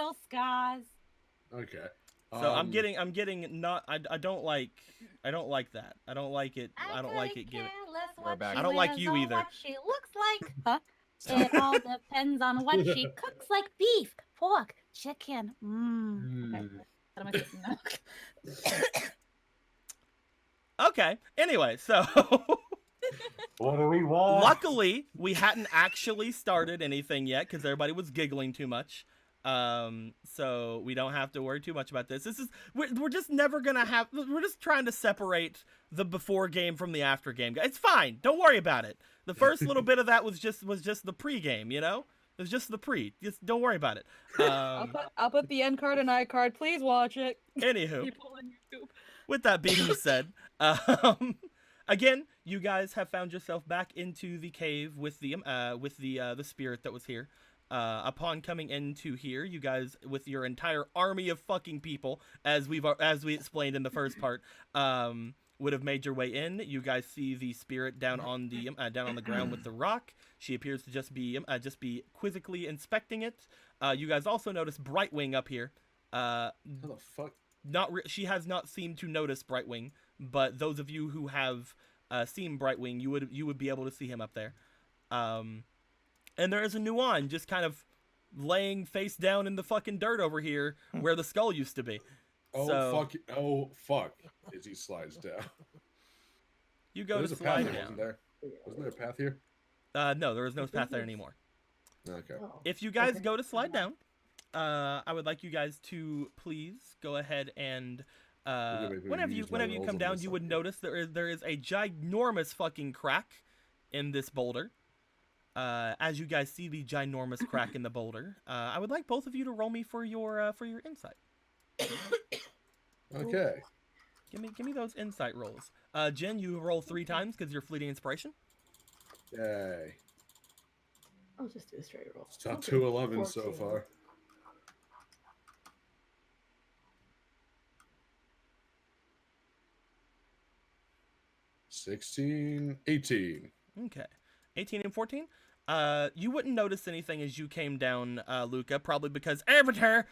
battle scars. Okay. So I'm getting not. I don't like that. I don't like it. I don't like it. Care less We're what back. she I don't like wears you or either. what she looks like. Huh? It all depends on what she cooks, like beef, pork, chicken. Okay. What am I cooking now? Okay. Anyway, so What do we want? luckily we hadn't actually started anything yet because everybody was giggling too much. So we don't have to worry too much about this. We're just never gonna have. We're just trying to separate the before game from the after game. It's fine. Don't worry about it. The first little bit of that was just the pre-game. You know, it was just the pre. Just don't worry about it. I'll put the end card and I card. Please watch it. Anywho, People on YouTube. with that being said, again, you guys have found yourself back into the cave with the spirit that was here. Upon coming into here, you guys, with your entire army of fucking people, as we explained in the first part, would have made your way in. You guys see the spirit down on the ground with the rock. She appears to just be quizzically inspecting it. You guys also notice Brightwing up here. How the fuck? She has not seemed to notice Brightwing, but those of you who have seen Brightwing, you would be able to see him up there. And there is a Nuan just kind of laying face down in the fucking dirt over here where the skull used to be. Oh So, fuck! Oh fuck! As he slides down. you go There's to a path slide here, down. wasn't there? Wasn't there a path here? No, there is no path there anymore. Okay. If you guys go to slide down, I would like you guys to please go ahead and whenever you come down, you would notice there is a ginormous fucking crack in this boulder. As you guys see the ginormous crack in the boulder, I would like both of you to roll me for your insight. Okay. Give me those insight rolls. Jen, you roll 3 times because you're fleeting inspiration. Yay. I'll just do a straight roll. It's not 211 so 14. far. $16, $18. Okay, 18 and 14. You wouldn't notice anything as you came down, Luca, probably because Avatar.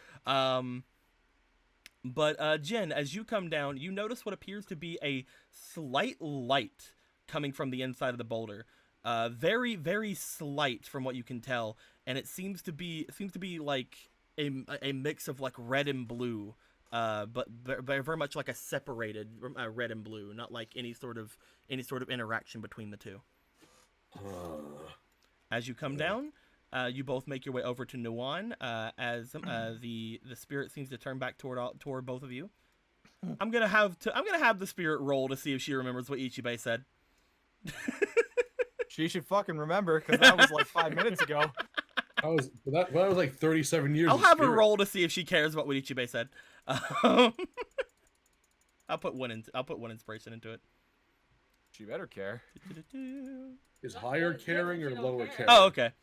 But Jen, as you come down, you notice what appears to be a slight light coming from the inside of the boulder. Very, very slight from what you can tell, and it seems to be like a mix of like red and blue, but very much like a separated red and blue, not like any sort of interaction between the two. As you come down, you both make your way over to Nuan, as the spirit seems to turn back toward both of you. I'm gonna have the spirit roll to see if she remembers what Ichibei said. She should fucking remember, because that was like 5 minutes ago. That was like 37 years. I'll of have her spirit. roll to see if she cares about what Ichibei said. I'll put one inspiration into it. She better care. Is higher caring or lower caring? Oh, okay.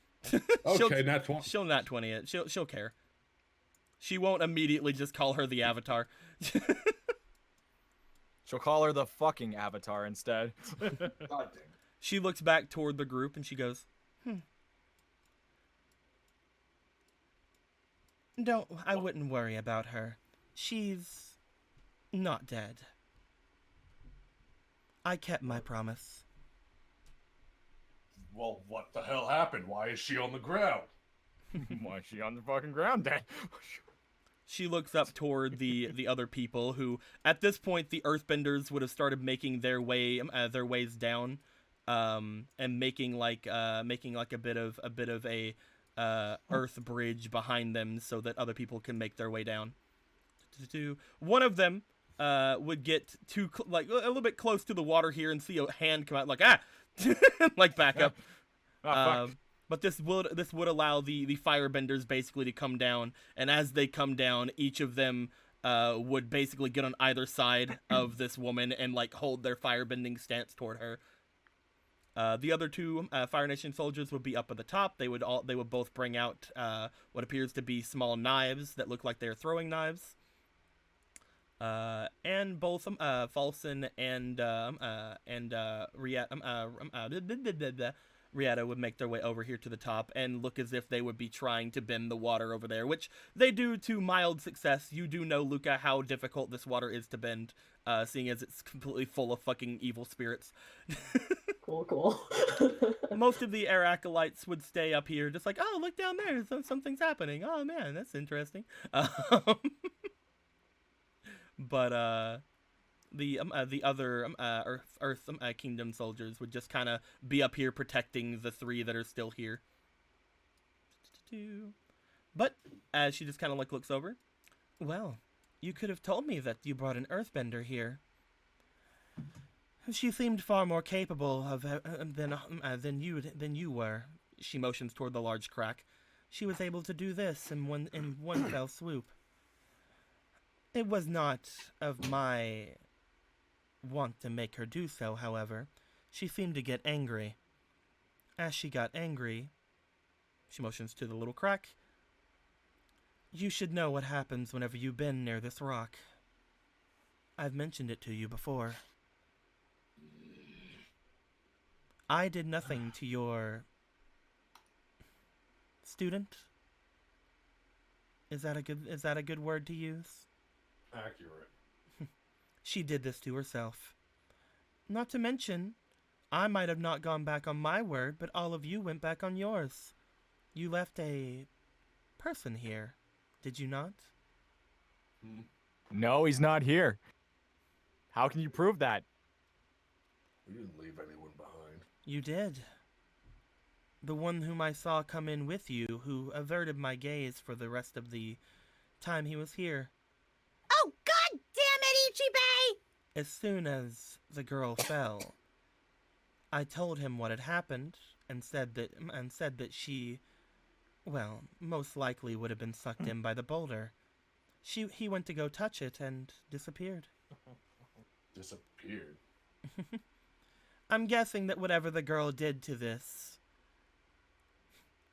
Okay, not 20. She'll not 20 it. She'll care. She won't immediately just call her the Avatar. She'll call her the fucking Avatar instead. God damn. She looks back toward the group and she goes, I wouldn't worry about her. She's not dead. I kept my promise. Well, what the hell happened? Why is she on the ground? Why is she on the fucking ground then? She looks up toward the other people who, at this point, the Earthbenders would have started making their ways down, and making like a bit of a earth bridge behind them so that other people can make their way down. One of them would get a little bit close to the water here and see a hand come out like like back up. Oh, fuck. But this would allow the firebenders basically to come down, and as they come down, each of them would basically get on either side of this woman and like hold their firebending stance toward her. The other two Fire Nation soldiers would be up at the top. They would both bring out what appears to be small knives that look like they're throwing knives. And both Falson and Rieta would make their way over here to the top and look as if they would be trying to bend the water over there, which they do to mild success. You do know, Luca, how difficult this water is to bend, seeing as it's completely full of fucking evil spirits. Cool. Most of the air acolytes would stay up here, just like, oh, look down there, something's happening. Oh man, that's interesting. But the other Earth Kingdom soldiers would just kind of be up here protecting the three that are still here. But as she just kind of like looks over, well, you could have told me that you brought an Earthbender here. She seemed far more capable of than you were. She motions toward the large crack. She was able to do this in one fell swoop. It was not of my want to make her do so, however. She seemed to get angry. As she got angry, she motions to the little crack. You should know what happens whenever you've been near this rock. I've mentioned it to you before. I did nothing to your student. Is that a good word to use? Accurate. She did this to herself. Not to mention, I might have not gone back on my word, but all of you went back on yours. You left a person here, did you not? No, he's not here. How can you prove that? We didn't leave anyone behind. You did. The one whom I saw come in with you, who averted my gaze for the rest of the time he was here. Oh, god damn it, Ichibei! As soon as the girl fell, I told him what had happened and said that she, well, most likely would have been sucked in by the boulder. He went to go touch it and disappeared. Disappeared. I'm guessing that whatever the girl did to this,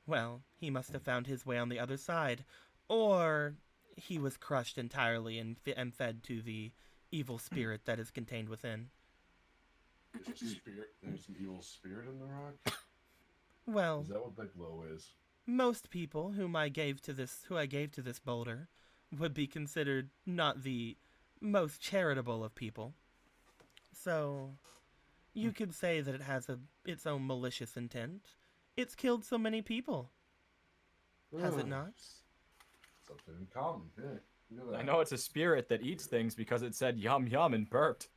well, he must have found his way on the other side, or he was crushed entirely and fed to the evil spirit that is contained within. There's an evil spirit in the rock? Well, Is that what that glow is? most people who I gave to this boulder would be considered not the most charitable of people. So, you could say that it has its own malicious intent. It's killed so many people. Has it not? Something in common, yeah. Look at that. I know it's a spirit that eats things because it said yum yum and burped.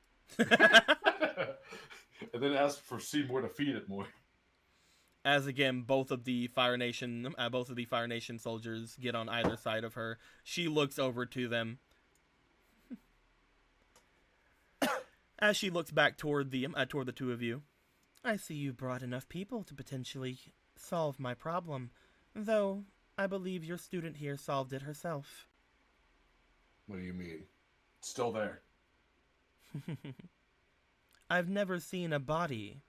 And then asked for Seymour to feed it more. As again, both of the Fire Nation soldiers get on either side of her. She looks over to them. As she looks back toward the two of you, I see you brought enough people to potentially solve my problem, though I believe your student here solved it herself. What do you mean? It's still there. I've never seen a body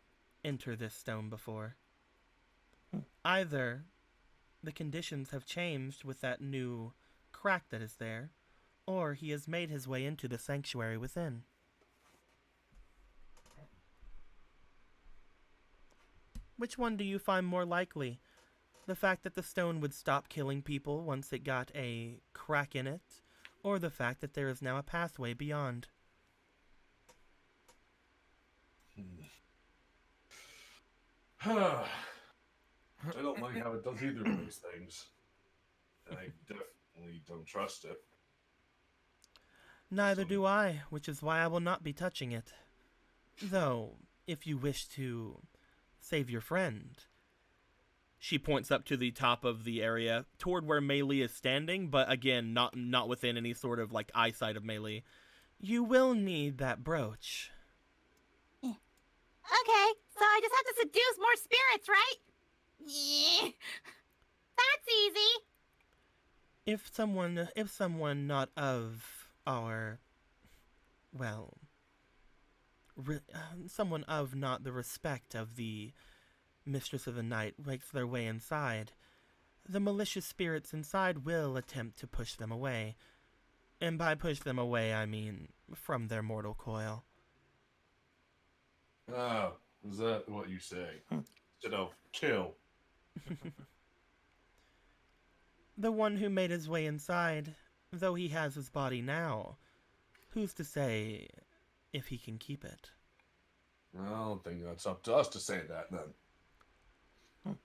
enter this stone before. Either the conditions have changed with that new crack that is there, or he has made his way into the sanctuary within. Which one do you find more likely? The fact that the stone would stop killing people once it got a crack in it, or the fact that there is now a pathway beyond? I don't like how it does either of those things. And I definitely don't trust it. Neither do I, which is why I will not be touching it. Though, if you wish to save your friend... She points up to the top of the area, toward where Meili is standing, but again, not within any sort of, like, eyesight of Meili. You will need that brooch. Okay, so I just have to seduce more spirits, right? Yeah. That's easy. If someone not of our, well, someone of not the respect of the Mistress of the Night makes their way inside, the malicious spirits inside will attempt to push them away. And by push them away, I mean from their mortal coil. Oh, is that what you say? instead of kill. The one who made his way inside, though he has his body now, who's to say if he can keep it? I don't think that's up to us to say that then.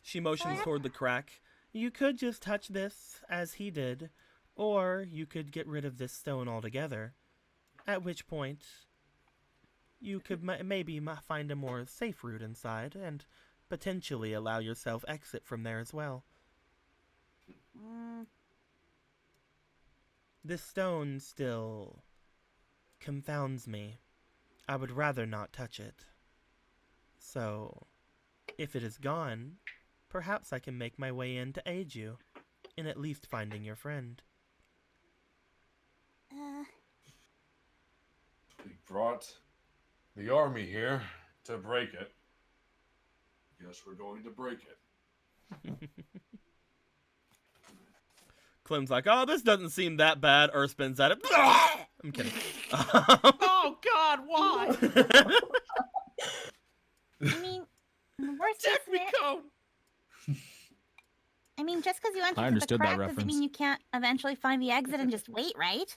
She motions toward the crack. You could just touch this, as he did, or you could get rid of this stone altogether, at which point you could maybe find a more safe route inside, and potentially allow yourself exit from there as well. This stone still confounds me. I would rather not touch it. So, if it is gone, perhaps I can make my way in to aid you, in at least finding your friend. We brought the army here to break it. Guess we're going to break it. Clem's like, oh, this doesn't seem that bad. Earth spins at it. I'm kidding. Oh God, why? I mean, worst case scenario. I mean, just because you enter through the understood that crack doesn't reference. mean you can't eventually find the exit and just wait, right?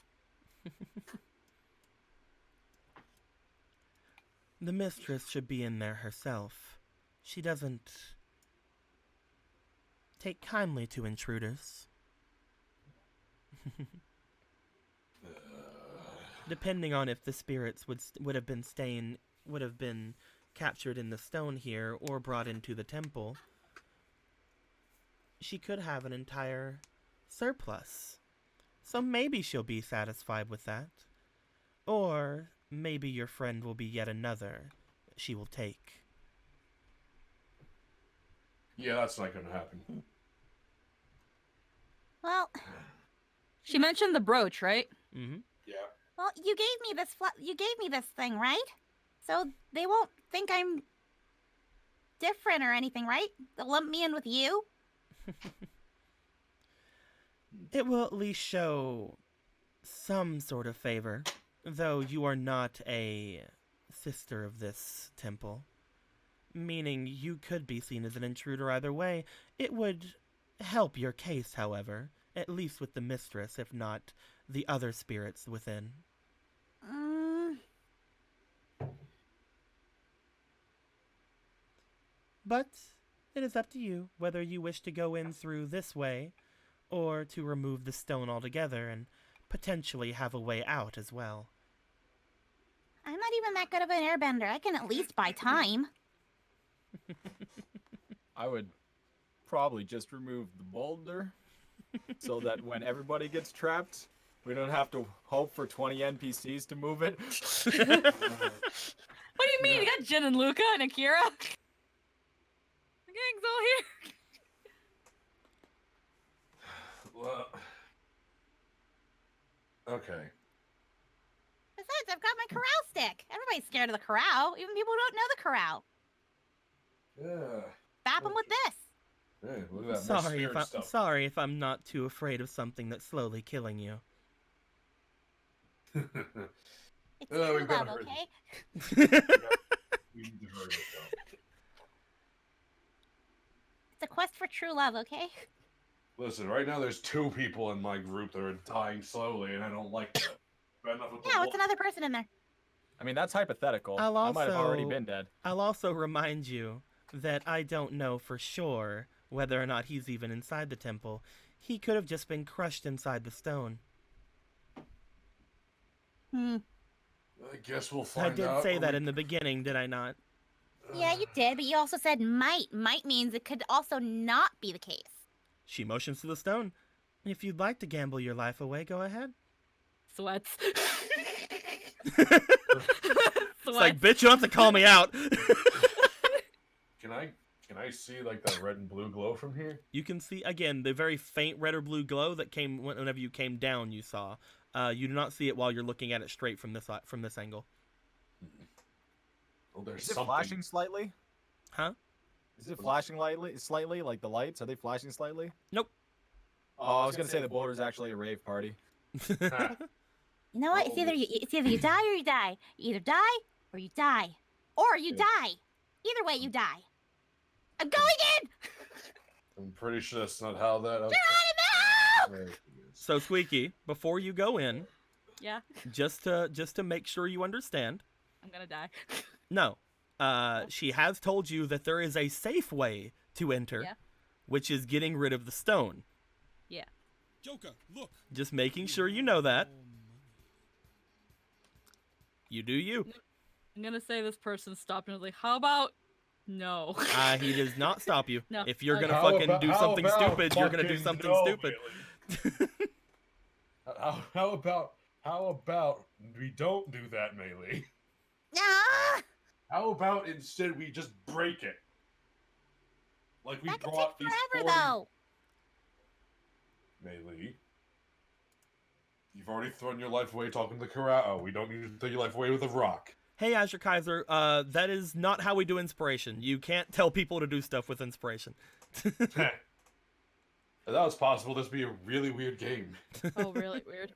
The mistress should be in there herself. She doesn't take kindly to intruders. Depending on if the spirits would have been captured in the stone here or brought into the temple, she could have an entire surplus. So maybe she'll be satisfied with that. Or maybe your friend will be yet another she will take. Yeah, that's not gonna happen. Well, She mentioned the brooch, right? Mm-hmm. Yeah. well, you gave me this thing, right? So they won't think I'm different or anything, right? They'll lump me in with you. It will at least show some sort of favor, though you are not a sister of this temple. Meaning you could be seen as an intruder either way. It would help your case, however, at least with the mistress, if not the other spirits within. But it is up to you whether you wish to go in through this way, or to remove the stone altogether and potentially have a way out as well. I'm not even that good of an airbender. I can at least buy time. I would probably just remove the boulder so that when everybody gets trapped, we don't have to hope for 20 NPCs to move it. What do you mean? You got Jin and Luca and Akira? The gang's all here. Well, okay. Besides, I've got my corral stick. Everybody's scared of the corral. Even people who don't know the corral. Yeah. Bap them with this. Hey, look at that. More spirit stuff. Sorry if I'm not too afraid of something that's slowly killing you. It's Oh, true we've got love, her. okay? We need to hurry this up. It's a quest for true love, okay? Listen, right now there's 2 people in my group that are dying slowly, and I don't like that. Bad enough with the Yeah, what's wolf. another person in there? I mean, that's hypothetical. I'll I might have already also- been dead. I'll also remind you that I don't know for sure whether or not he's even inside the temple. He could have just been crushed inside the stone. I guess we'll find I did out. say that in the beginning, did I not? Yeah, you did, but you also said might. Might means it could also not be the case. She motions to the stone. If you'd like to gamble your life away, go ahead. Sweats. It's like, bitch, you don't have to call me out. Can I see like that red and blue glow from here? You can see, again, the very faint red or blue glow that came whenever you came down, you saw. You do not see it while you're looking at it straight from this angle. Oh, there's Is it something. flashing slightly? Huh? Is it flashing slightly? Like the lights? Are they flashing slightly? Nope. Oh, I was gonna say the boulder's actually a rave party. Ah, You know what? It's either you die or you die. You either die or you die. Or you die. Either way, you die. I'm going in! I'm pretty sure that's not how that. Geronimo! So Squeaky, before you go in, Yeah, just to make sure you understand, I'm gonna die. no, she has told you that there is a safe way to enter, Yeah. which is getting rid of the stone. Yeah. Joker, look. Just making sure you know that. You do you. I'm gonna say this person stopped and was like, "How about no?" He does not stop you. No, If you're okay. gonna fucking do something stupid, you're gonna do something stupid. How about we don't do that, Melee? Ah! How about instead we just break it? Like we That could brought take these forever, 40... though. Melee, you've already thrown your life away talking to Karao. We don't need to throw your life away with a rock. Hey, Azure Kaiser, that is not how we do inspiration. You can't tell people to do stuff with inspiration. If that was possible, this would be a really weird game. Oh, really weird.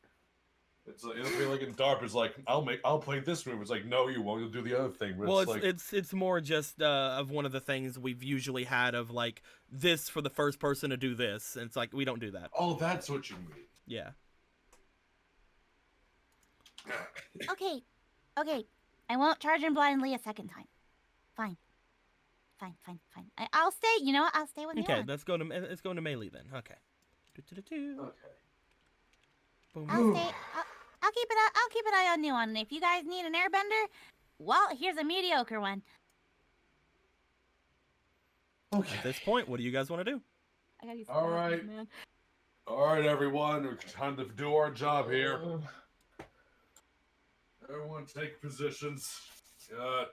It'll be like in DARP. It's like I'll play this move. It's like no, you won't. You'll do the other thing. But Well, it's like it's more just of one of the things we've usually had of like this for the first person to do this, and it's like we don't do that. oh, that's what you mean. Yeah. Okay. Okay. I won't charge in blindly a second time. Fine. Fine. I'll stay. You know what? I'll stay with you. Okay, let's go to melee then. Okay. Do-do-do-do. Okay. Boom. I'll stay. I'll keep an eye on Nuon. And if you guys need an airbender, well, here's a mediocre one. Okay. At this point, what do you guys want to do? I gotta use All glasses, right. man. All right, everyone. We're trying to do our job here. Everyone, take positions.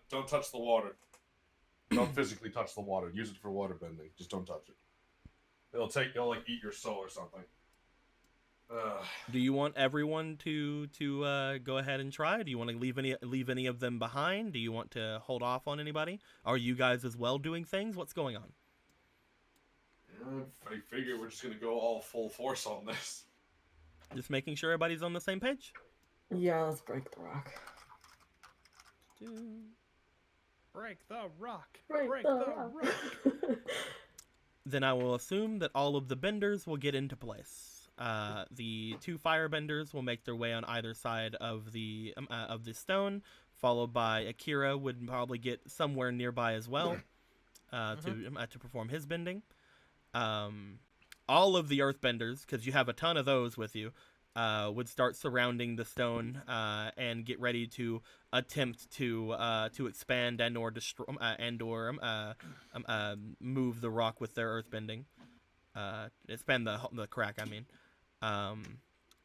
Don't touch the water. Don't physically touch the water. Use it for water bending. Just don't touch it. It'll like eat your soul or something. Do you want everyone to go ahead and try? Do you want to leave any of them behind? Do you want to hold off on anybody? Are you guys as well doing things? What's going on? I figure we're just gonna go all full force on this. Just making sure everybody's on the same page. Yeah, let's break the rock. Break the rock. Break the rock. Then I will assume that all of the benders will get into place. The two firebenders will make their way on either side of the stone, followed by Akira would probably get somewhere nearby as well to perform his bending. All of the earthbenders, because you have a ton of those with you, would start surrounding the stone and get ready to attempt to expand and or destroy move the rock with their earthbending. Expand the crack, I mean.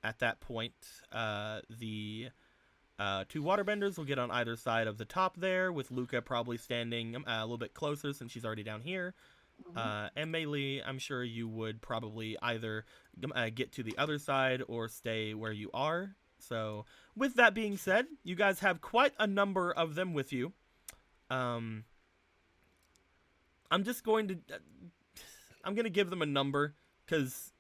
At that point, the two waterbenders will get on either side of the top there, with Luca probably standing a little bit closer since she's already down here. And Melee, I'm sure you would probably either get to the other side or stay where you are. So, with that being said, you guys have quite a number of them with you. I'm just going to... I'm going to give them a number, because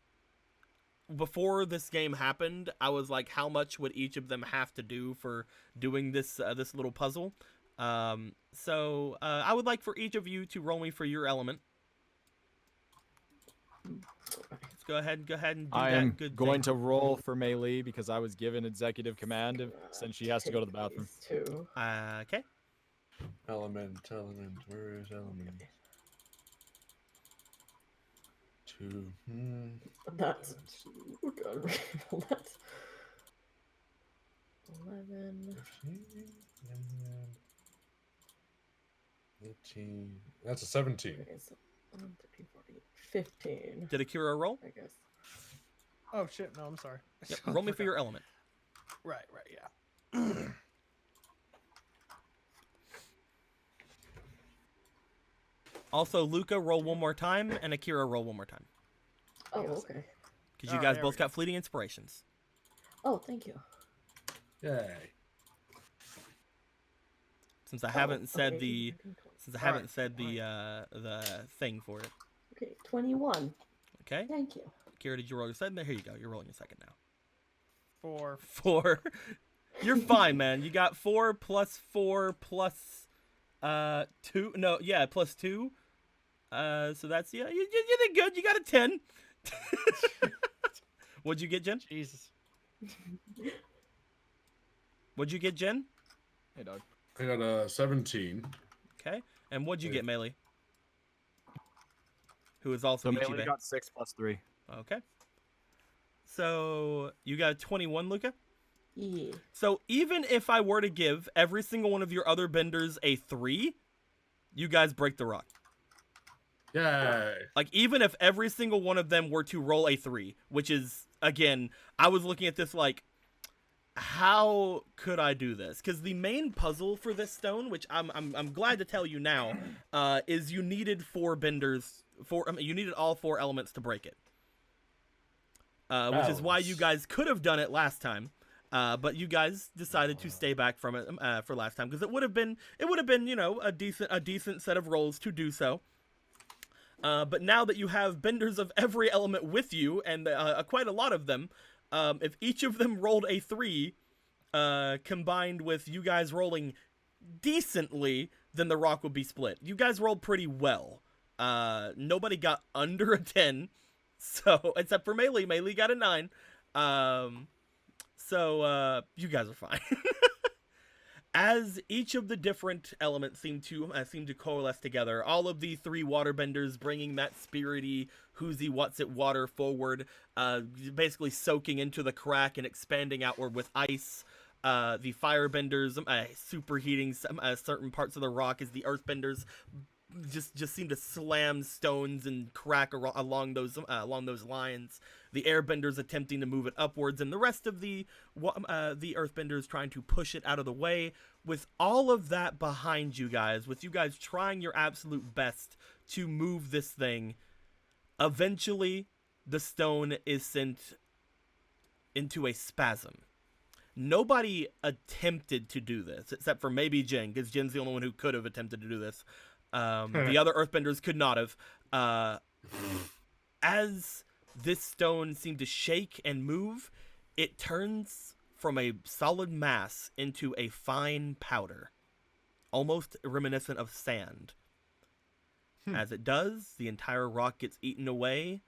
before this game happened, I was like, how much would each of them have to do for doing this this little puzzle? So, I would like for each of you to roll me for your element. Let's go ahead and do I that am good going thing. to roll for Melee because I was given executive command since she has to go to the bathroom. Two. Okay. Element. Where is element? 2. That's that's 11. 18. That's a 17. Okay, so 1, 13, 14, 15. Did Akira roll? I guess. Oh shit! No, I'm sorry. Yep. Roll me for your element. Right, yeah. Also, Luca, roll one more time, and Akira, roll one more time. Oh, okay. Because you Oh, guys there both we go. got fleeting inspirations. Oh, thank you. Yay. Since I haven't said okay. the since I Alright, haven't said the thing for it. Okay, 21. Okay. Thank you. Akira, did you roll your second? Here you go. You're rolling your second now. 4. 4. You're fine, man. You got 4 plus 4 plus 2. No, yeah, +2. So that's you did good. You got a 10. What'd you get, Jen? Jesus. What'd you get, Jen? Hey, dog. I got a 17. Okay. And what'd you get, Melee? Who is also So Melee Ichibe. got 6 + 3. Okay. So you got a 21, Luca? Yeah. So even if I were to give every single one of your other benders a 3, you guys break the rock. Yay. Like, even if every single one of them were to roll a 3, which is, again, I was looking at this like, how could I do this? Because the main puzzle for this stone, which I'm glad to tell you now, is you needed 4 benders, you needed all 4 elements to break it. Which is why you guys could have done it last time. But you guys decided to stay back from it for last time because it would have been you know a decent set of rolls to do so. But now that you have benders of every element with you and quite a lot of them, if each of them rolled a 3, combined with you guys rolling decently, then the rock would be split. You guys rolled pretty well. Nobody got under a 10, so except for Melee. Melee got a 9. So you guys are fine. As each of the different elements seem to coalesce together, all of the 3 waterbenders bringing that spirity, whoozy what's it water forward, basically soaking into the crack and expanding outward with ice. The firebenders superheating certain parts of the rock as the earthbenders just seem to slam stones and crack along those lines. The airbenders attempting to move it upwards, and the rest of the earthbenders trying to push it out of the way. With all of that behind you guys, with you guys trying your absolute best to move this thing, eventually the stone is sent into a spasm. Nobody attempted to do this, except for maybe Jen, because Jen's the only one who could have attempted to do this. The other earthbenders could not have. As this stone seemed to shake and move, it turns from a solid mass into a fine powder, almost reminiscent of sand. As it does, the entire rock gets eaten away,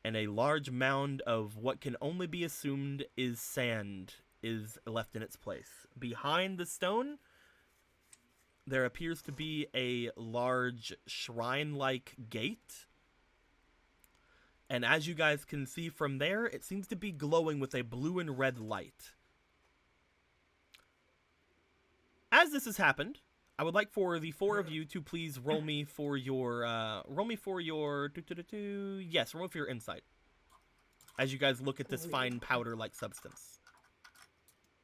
and a large mound of what can only be assumed is sand is left in its place. Behind the stone, there appears to be a large shrine-like gate. And as you guys can see from there, it seems to be glowing with a blue and red light. As this has happened, I would like for the 4 of you to please roll me for your roll me for your insight. As you guys look at this fine powder-like substance.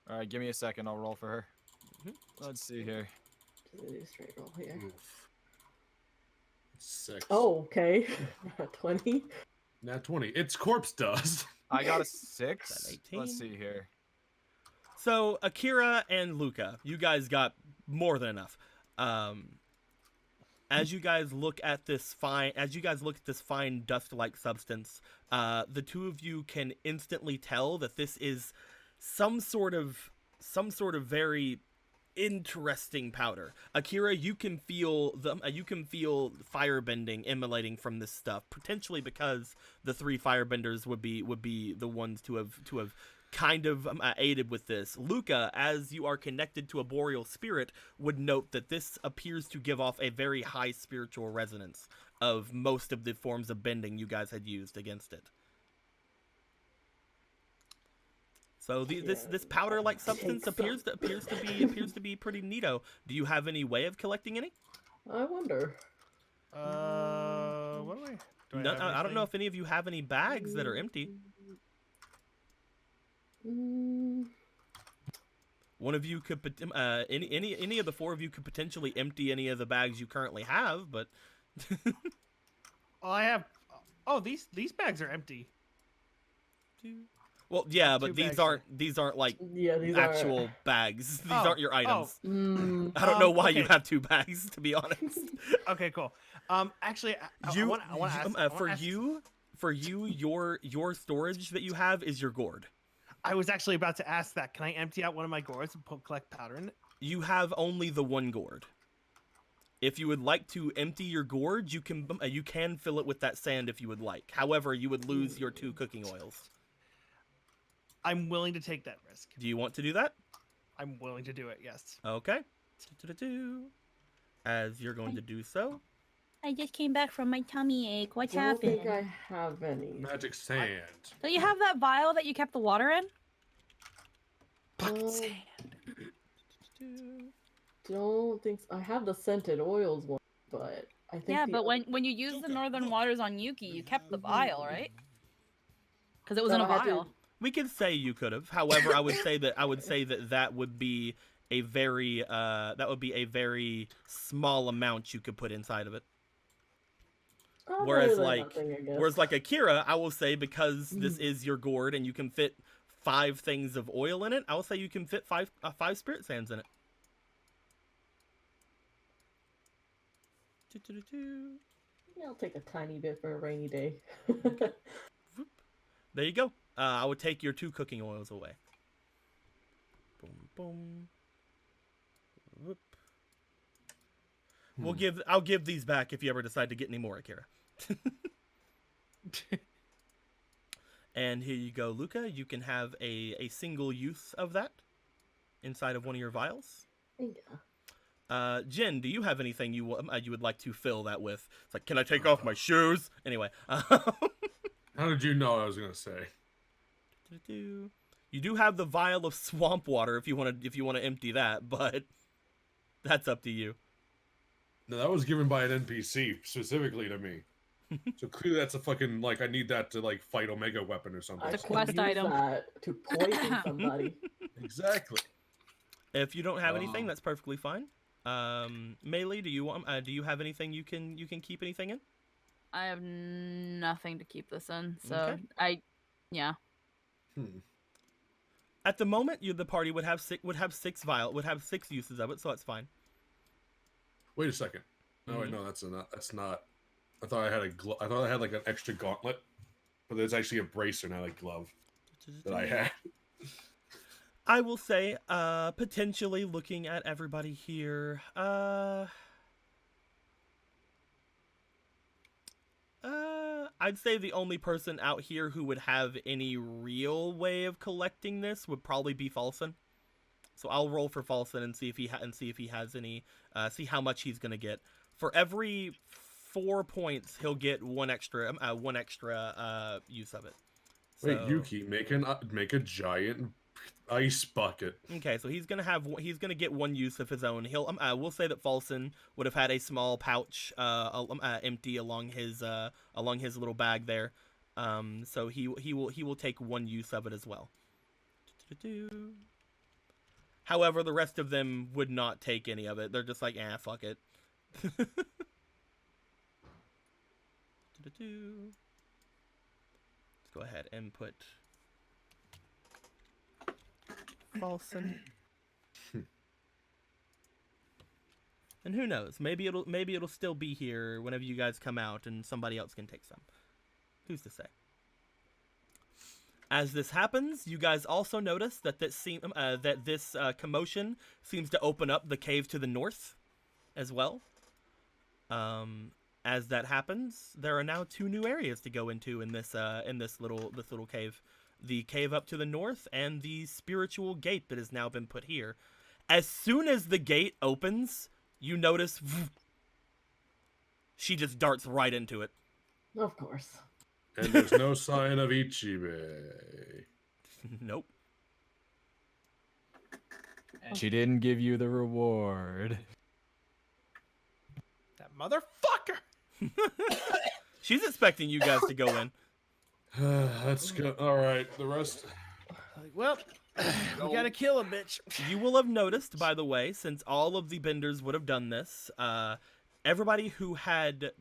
All right, give me a second. I'll roll for her. Let's see here. Straight roll here. Oof. 6. Oh, okay. 20. Nat 20. It's corpse dust. I got a 6. 18. Let's see here. So Akira and Luca, you guys got more than enough. As you guys look at this fine dust-like substance, the 2 of you can instantly tell that this is some sort of very interesting powder. Akira, you can feel firebending emanating from this stuff, potentially because the 3 firebenders would be the ones to have kind of aided with this. Luca, as you are connected to a boreal spirit, would note that this appears to give off a very high spiritual resonance of most of the forms of bending you guys had used against it. So this powder-like substance appears to be pretty neato. Do you have any way of collecting any? I wonder. What do I? No, I don't know if any of you have any bags that are empty. One of you could any of the 4 of you could potentially empty any of the bags you currently have, but Oh, I have. Oh, these bags are empty. well, yeah, but 2 these bags aren't like Yeah, these actual are. bags. These Oh, aren't your items. Mm, I don't know why you okay. have 2 bags, to be honest. Okay, cool. Actually, I You, want to ask. for you, your storage that you have is your gourd. I was actually about to ask that. Can I empty out one of my gourds and collect powder in it? You have only the 1 gourd. If you would like to empty your gourd, you can fill it with that sand if you would like. However, you would lose your 2 cooking oils. I'm willing to take that risk. Do you want to do that? I'm willing to do it. Yes. Okay. As you're going to do so. I just came back from my tummy ache. What's I don't happened? think I have any. Magic sand. So you have that vial that you kept the water in? Um, don't think so. I have the scented oils one, but I think Yeah, the but other- when you used the Northern Waters on Yuki, you kept the vial, right? Because it was in No, a I had to- vial. We could say you could have. However, I would say that would be a very small amount you could put inside of it. Oh, Whereas better than like nothing, I guess. whereas like Akira, I will say because this is your gourd and you can fit 5 things of oil in it, I will say you can fit 5 spirit sands in it. Yeah, I'll take a tiny bit for a rainy day. There you go. I would take your 2 cooking oils away. Boom, boom. Whoop. I'll give these back if you ever decide to get any more, Akira. And here you go, Luca. You can have a single use of that inside of one of your vials. Yeah. Jen, do you have anything you would like to fill that with? It's like, can I take off my shoes? Anyway. How did you know I was gonna say? You do have the vial of swamp water if you want to empty that, but that's up to you. No, that was given by an NPC specifically to me. So clearly that's a fucking, like, I need that to, like, fight Omega Weapon or something. I It's a can quest use item. that to poison somebody. Exactly. If you don't have anything, that's perfectly fine. Melee, do you have anything you can keep anything in? I have nothing to keep this in, so Okay. yeah. At the moment, the party would have 6 uses of it, so that's fine. Wait a second. No, wait, no, that's not. I thought I had I thought I had like an extra gauntlet, but there's actually a bracer, not a glove that I had. I will say, potentially looking at everybody here, I'd say the only person out here who would have any real way of collecting this would probably be Falson. So I'll roll for Falson and see if he has any, see how much he's gonna get. For every 4 points, he'll get one extra use of it. Wait, So- Yuki, make a giant ice bucket. Okay, so he's gonna get 1 use of his own. We'll say that Falson would have had a small pouch empty along his little bag there. So he will take 1 use of it as well. However, the rest of them would not take any of it. They're just like, fuck it. Let's go ahead and put Falson. And who knows? Maybe it'll still be here whenever you guys come out, and somebody else can take some. Who's to say? As this happens, you guys also notice that this commotion seems to open up the cave to the north, as well. As that happens, there are now 2 new areas to go into in this little cave. The cave up to the north and the spiritual gate that has now been put here. As soon as the gate opens, you notice she just darts right into it. Of course. And there's no sign of Ichibe. Nope. She didn't give you the reward. That motherfucker. She's expecting you guys to go in. Let's go. All right, the rest. Like, well, we gotta kill a bitch. You will have noticed, by the way, since all of the benders would have done this, everybody who had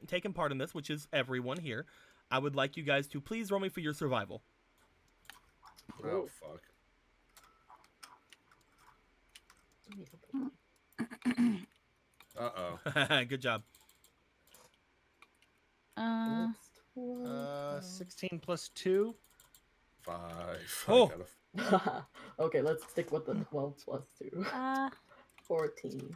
taken part in this, which is everyone here, I would like you guys to please roll me for your survival. Oh fuck. Uh-oh. Good job. Next one. 16 plus 2. 5. Oh. I gotta- Okay, let's stick with the 12 plus 2. 14.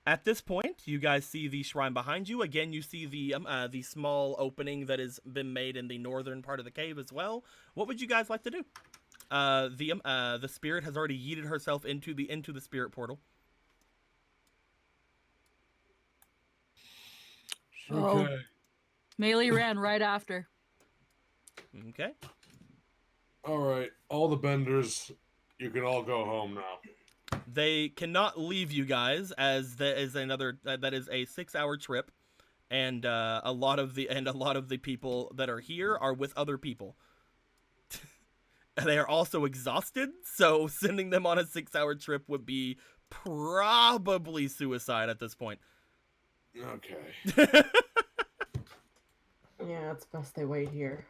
At this point, you guys see the shrine behind you. Again, you see the small opening that has been made in the northern part of the cave as well. What would you guys like to do? The spirit has already yeeted herself into the spirit portal. Oh. Okay. Melee ran right after. Okay. All right. All the benders, you can all go home now. They cannot leave you guys, as that is another that is a 6-hour trip, and a lot of the people that are here are with other people. They are also exhausted, so sending them on a 6-hour trip would be probably suicide at this point. Okay. Yeah, it's best they wait here.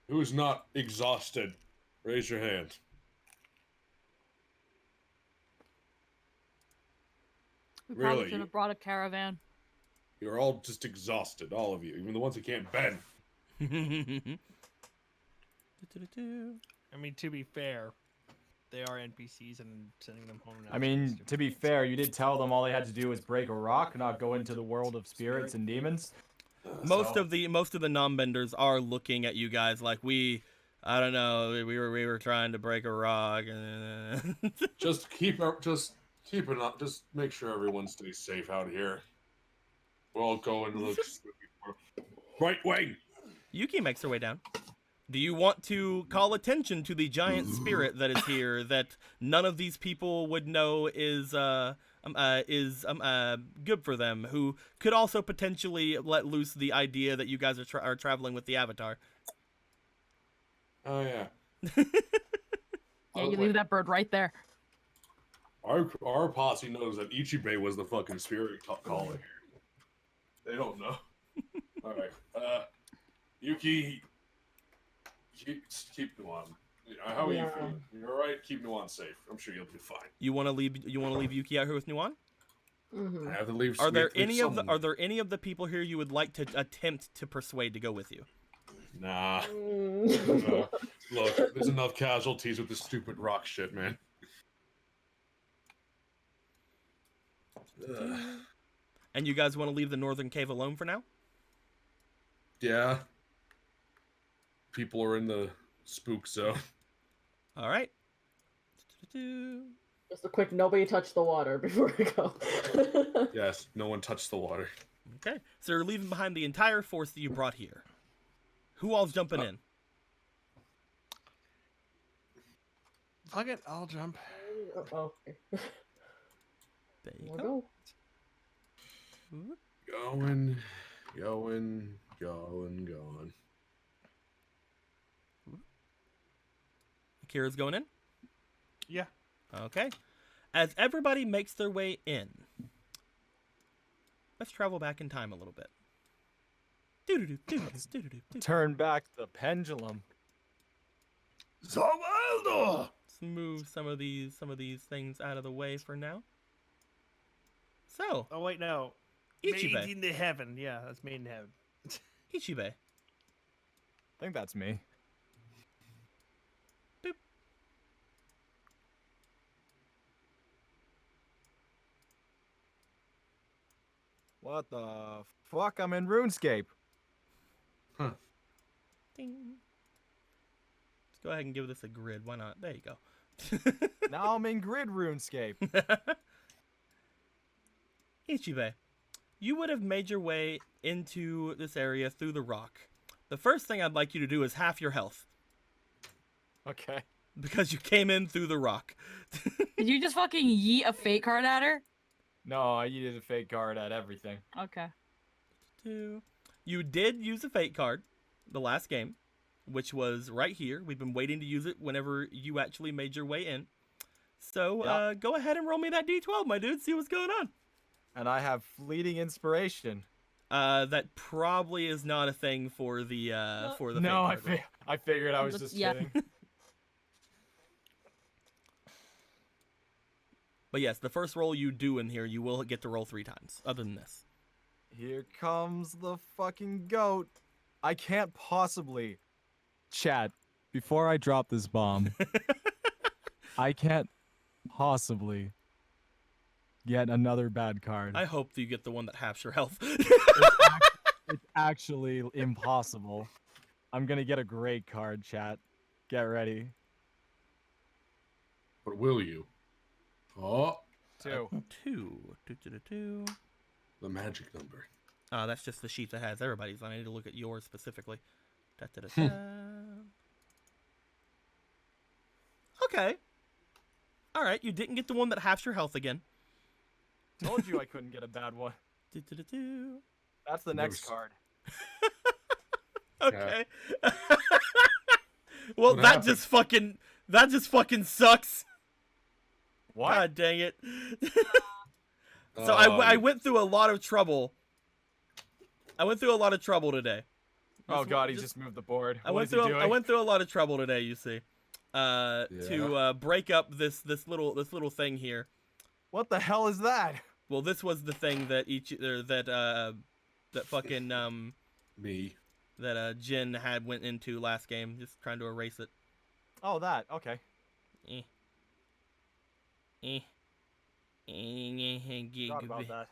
Who's not exhausted? Raise your hand. We probably Really? should have brought a caravan. You're all just exhausted, all of you, even the ones who can't bend. I mean, to be fair, they are NPCs and sending them home now. I mean, to be fair, you did tell them all they had to do was break a rock, not go into the world of spirits and demons. Most of the non-benders are looking at you guys like I don't know, we were trying to break a rock. Just make sure everyone stays safe out here. We'll all go into the right way. Yuki makes her way down. Do you want to call attention to the giant spirit that is here that none of these people would know is good for them, who could also potentially let loose the idea that you guys are traveling with the Avatar? Oh yeah. Yeah, you leave that bird right there. Our posse knows that Ichibei was the fucking spirit caller. They don't know. All right. Yuki, keep Nuan. How are you feeling? You're all right. Keep Nuan safe. I'm sure you'll be fine. You want to leave Yuki out here with Nuan? Mm-hmm. I have to leave. Are there any of the people here you would like to attempt to persuade to go with you? Nah. Look, there's enough casualties with this stupid rock shit, man. Ugh. And you guys want to leave the northern cave alone for now? Yeah. People are in the spook zone. All right. Just a quick, nobody touch the water before we go. Yes, no one touched the water. Okay, so you're leaving behind the entire force that you brought here. Who all's jumping in? Fuck it, I'll jump. Uh-oh. There you We'll go. go. Going. Akira's going in? Yeah. Okay. As everybody makes their way in, let's travel back in time a little bit. Turn back the pendulum. Let's move some of these things out of the way for now. So, Oh wait, no. Ichibei. Made in the heaven. Yeah, that's made in heaven. Ichibei. I think that's me. Boop. What the fuck? I'm in RuneScape. Ding. Let's go ahead and give this a grid. Why not? There you go. Now I'm in grid RuneScape. Ichibei, you would have made your way into this area through the rock. The first thing I'd like you to do is half your health, Okay. because you came in through the rock. Did you just fucking yeet a fate card at her? No, I needed a fake card at everything. Okay. You did use a fate card the last game, which was right here. We've been waiting to use it whenever you actually made your way in. So Yep. go ahead and roll me that d12, my dude. See what's going on. And I have fleeting inspiration. That probably is not a thing for the fate No, card roll. I figured I was just Yeah. kidding. But yes, the first roll you do in here, you will get to roll 3 times. Other than this, Here comes the fucking goat. I can't possibly. Chat, before I drop this bomb, I can't possibly get another bad card. I hope that you get the one that halves your health. It's actually impossible. I'm gonna get a great card, chat. Get ready. But will you? Oh, 2. 2. the magic number. That's just the sheet that has everybody's. I need to look at yours specifically. Da-da-da-da. Okay. All right, you didn't get the one that halves your health again. Told you I couldn't get a bad one. Do-do-do-do. That's the next card. Okay. Well, What that happened? just fucking sucks. What? God dang it. So I went through a lot of trouble. Today. Oh Just- god, he just moved the board. I What went is he through doing? I went through a lot of trouble today, you see. To break up this little thing here. What the hell is that? Well, this was the thing that Me. Jin had went into last game, just trying to erase it. Oh, that. Okay. Forgot about that.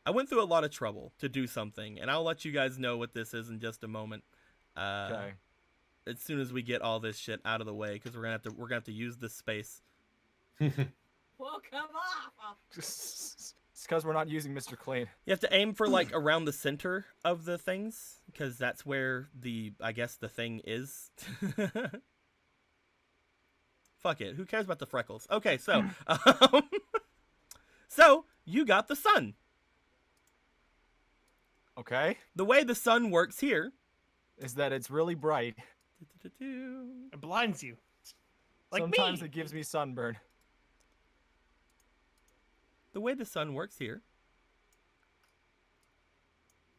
I went through a lot of trouble to do something, and I'll let you guys know what this is in just a moment. Okay. As soon as we get all this shit out of the way, because we're gonna have to use this space. Well, come on. It's because we're not using Mr. Clean. You have to aim for like around the center of the things, because that's where the thing is. Fuck it. Who cares about the freckles? Okay, so so you got the sun. Okay. The way the sun works here. Is that it's really bright. It blinds you. Like Sometimes me. it gives me sunburn. The way the sun works here.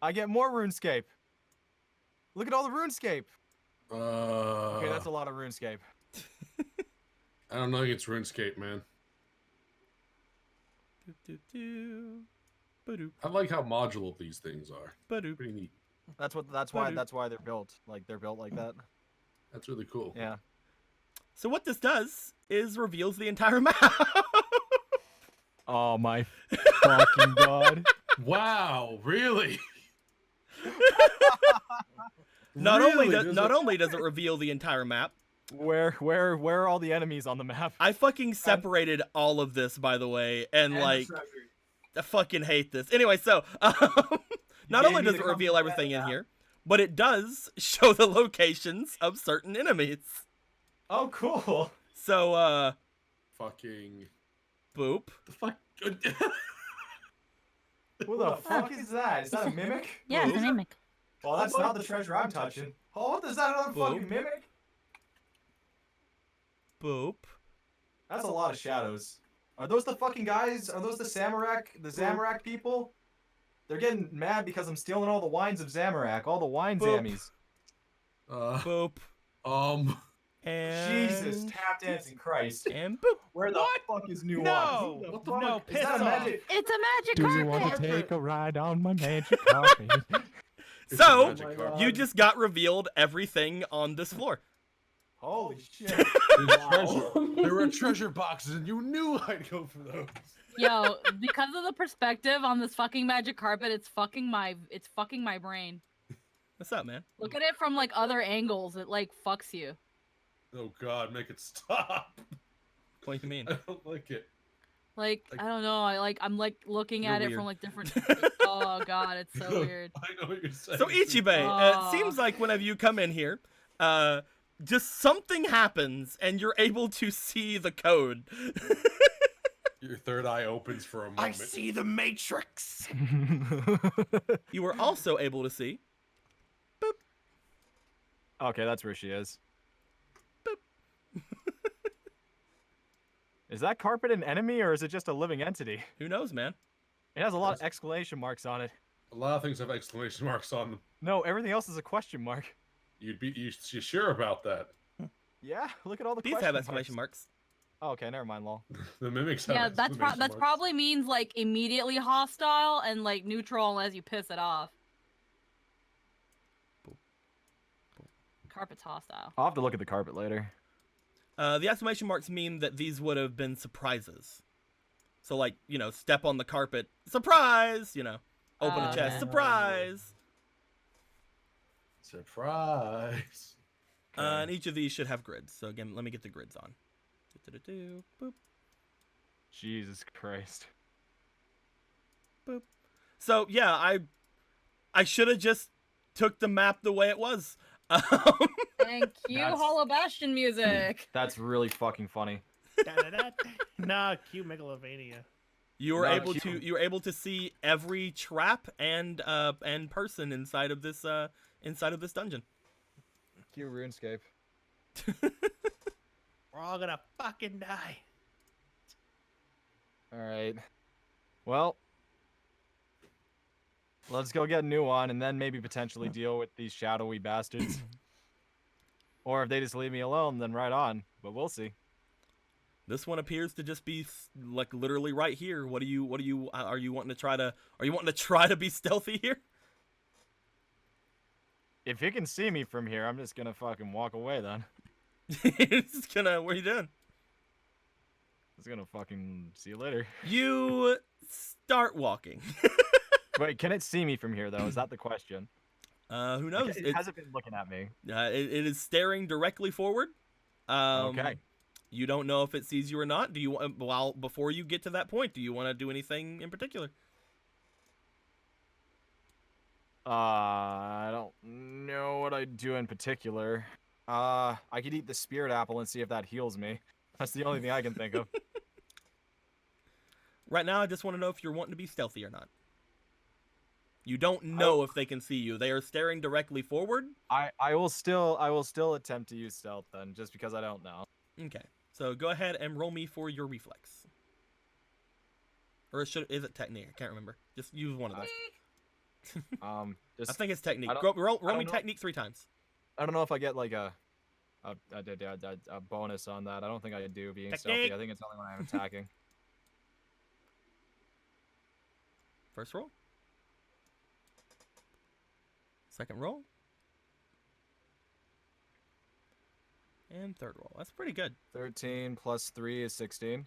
I get more RuneScape. Look at all the RuneScape. Okay, that's a lot of RuneScape. I don't know. It's RuneScape, man. I like how modular these things are. Pretty neat. That's why they're built. Like they're built like that. That's really cool. Yeah. So what this does is reveals the entire map. Oh my fucking god. Wow, really? Not Really? only does it reveal the entire map. Where are all the enemies on the map? I fucking separated all of this, by the way, and like I fucking hate this. Anyway, so not only does it reveal everything in here, but it does show the locations of certain enemies. Oh, cool. So Fucking. boop. The fuck? Who the fuck is that? Is that a mimic? Yeah, it's a mimic. Well, that's not the treasure I'm touching. Oh, what is that? Another fucking mimic? Boop. That's a lot of shadows. Are those the fucking guys? Are those the Zamorak people? They're getting mad because I'm stealing all the wines of Zamorak, all the wine Boop. Zammies. Boop. And Jesus, tap dancing Christ. and boop. Where the fuck is Nuance? No. What the No, fuck? piss Is that a off. magic? It's a magic Do you carpet. want to take a ride on my magic carpet? It's a So magic carpet. you just got revealed everything on this floor. Holy shit. There were treasure boxes, and you knew I'd go for those. Yo, because of the perspective on this fucking magic carpet, it's fucking my brain. What's up, man? Look at it from like other angles. It like fucks you. Oh God, make it stop! What do you mean? I don't like it. Like I don't know. I'm like looking You're at it weird. from like different. Oh god, it's so weird. I know what you're saying. So Ichibe, it seems like whenever you come in here, just something happens and you're able to see the code. Your third eye opens for a moment. the Matrix. You were also able to see. Okay, that's where she is. Is that carpet an enemy or is it just a living entity? Who knows, man? It has a lot of exclamation marks on it. A lot of things have exclamation marks on them. No, everything else is a question mark. You sure about that? Yeah, look at all the These question have marks. exclamation marks. Oh, okay, never mind, lol. The mimics have Yeah, that's exclamation marks. probably means like immediately hostile and like neutral unless you piss it off. Carpet's hostile. I'll have to look at the carpet later. The exclamation marks mean that these would have been surprises. So like, step on the carpet, surprise, open a Oh, chest, okay. surprise. Surprise. And each of these should have grids. So again, let me get the grids on. Boop. Jesus Christ. Boop. So yeah, I should have just took the map the way it was. And cue That's- Hollow Bastion music. That's really fucking funny. Da-da-da. Nah, cue Megalovania. You were No, able to see every trap and person inside of this dungeon. Cue RuneScape. We're all gonna fucking die. Alright. Well, let's go get a new one and then maybe potentially deal with these shadowy bastards. Or if they just leave me alone, then right on. But we'll see. This one appears to just be like literally right here. Are you wanting to try to be stealthy here? If it can see me from here, I'm just gonna fucking walk away then. It's gonna. What are you doing? It's gonna fucking see you later. You start walking. Wait, can it see me from here though? Is that the question? Who knows? It hasn't been looking at me. It is staring directly forward. Okay. You don't know if it sees you or not. Do you before you get to that point, do you want to do anything in particular? I don't know what I'd do in particular. I could eat the spirit apple and see if that heals me. That's the only thing I can think of. Right now, I just want to know if you're wanting to be stealthy or not. You don't know if they can see you. They are staring directly forward. I will still attempt to use stealth then, just because I don't know. Okay. So go ahead and roll me for your reflex. Or is it technique? I can't remember. Just use one of those. Just, I think it's technique. I don't- Roll I me don't know. technique 3 times. I don't know if I get like a bonus on that. I don't think I do being stealthy. Technique. I think it's only when I'm attacking. First roll. Second roll. And third roll. That's pretty good. 13 plus 3 is 16.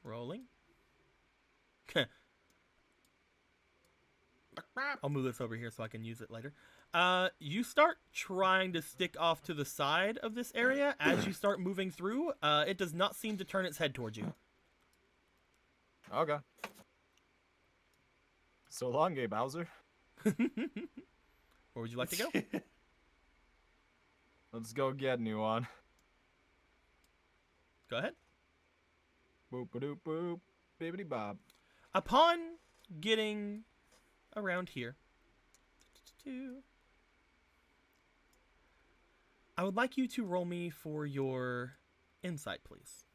Rolling. I'll move this over here so I can use it later. You start trying to stick off to the side of this area as you start moving through. It does not seem to turn its head towards you. Okay. So long, Gay Bowser. Where would you like to go? Let's go get a new one. Go ahead. Boop a doop boop. Bibbity bob. Upon getting around here, I would like you to roll me for your insight, please.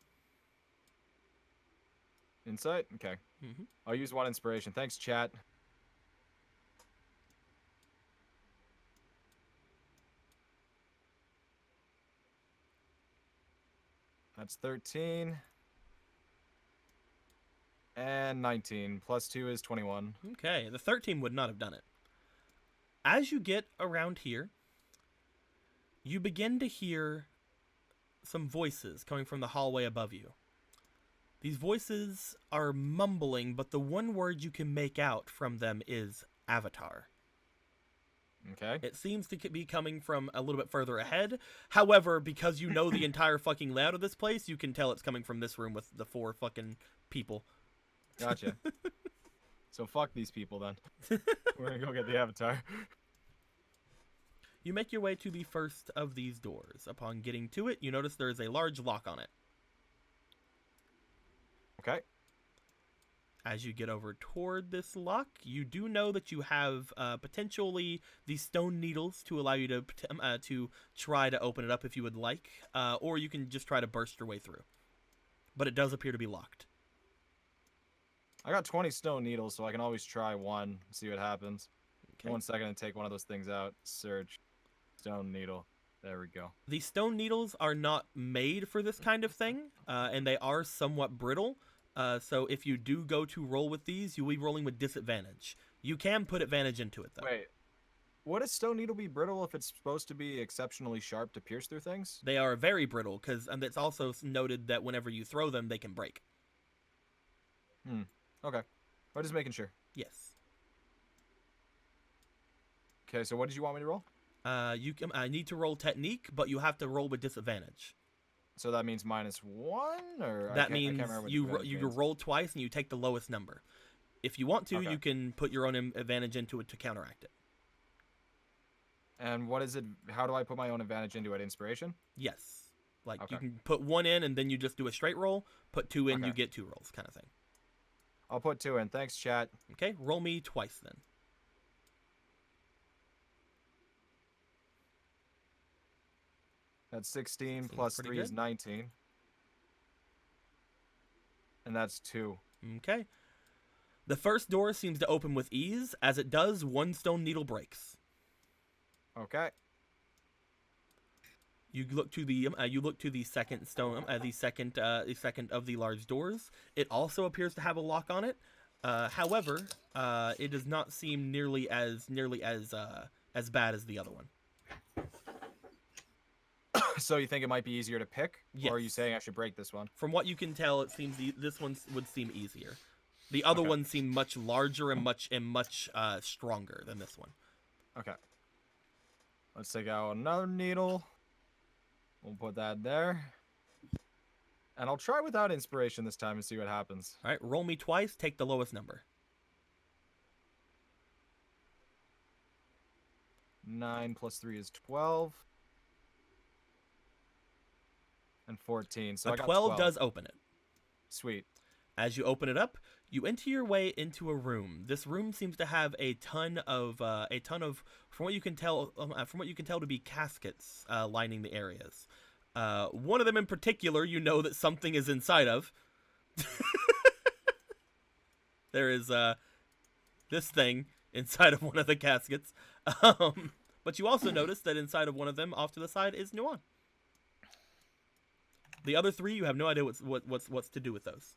Insight? Okay. Mhm. I'll use 1 inspiration. Thanks, chat. That's 13. And 19. Plus 2 is 21. Okay, the 13 would not have done it. As you get around here, you begin to hear some voices coming from the hallway above you. These voices are mumbling, but the one word you can make out from them is Avatar. Okay. It seems to be coming from a little bit further ahead. However, because you know the entire fucking layout of this place, you can tell it's coming from this room with the 4 fucking people. Gotcha. So fuck these people then. We're gonna go get the Avatar. You make your way to the first of these doors. Upon getting to it, you notice there is a large lock on it. Okay. As you get over toward this lock, you do know that you have potentially the stone needles to allow you to try to open it up if you would like, or you can just try to burst your way through. But it does appear to be locked. I got 20 stone needles, so I can always try one, see what happens. Okay. 1 second and take one of those things out. Search. Stone needle. There we go. The stone needles are not made for this kind of thing, and they are somewhat brittle. So if you do go to roll with these, you'll be rolling with disadvantage. You can put advantage into it, though. Wait. Would a stone needle be brittle if it's supposed to be exceptionally sharp to pierce through things? They are very brittle, and it's also noted that whenever you throw them, they can break. Okay. I'm just making sure. Yes. Okay, so what did you want me to roll? I need to roll technique, but you have to roll with disadvantage. So that means -1, or That I means can't remember what you disadvantage you means. roll twice and you take the lowest number. If you want to, Okay. you can put your own advantage into it to counteract it. And what is it? How do I put my own advantage into it? Inspiration? Yes. Like you Okay. can put 1 in and then you just do a straight roll. Put 2 in, you Okay. get 2 rolls, kind of thing. I'll put 2 in. Thanks, chat. Okay, roll me twice then. That's 16 Seems plus pretty 3 is good. 19. And that's 2. Okay. The first door seems to open with ease. As it does, 1 stone needle breaks. Okay. You look to the second stone, the second of the large doors. It also appears to have a lock on it. However, it does not seem nearly as bad as the other one. So you think it might be easier to pick? Yes. Or are you saying I should break this one? From what you can tell, it seems this one would seem easier. The other Okay. one seemed much larger and much stronger than this one. Okay. Let's take out another needle. We'll put that there. And I'll try without inspiration this time and see what happens. All right, roll me twice. Take the lowest number. 9 plus 3 is 12. And 14. So A I got 12 does open it. Sweet. As you open it up, you enter your way into a room. This room seems to have a ton of, from what you can tell, to be caskets lining the areas. One of them in particular, you know that something is inside of. There is this thing inside of one of the caskets. But you also notice that inside of one of them, off to the side, is Nuan. The other 3, you have no idea what's to do with those.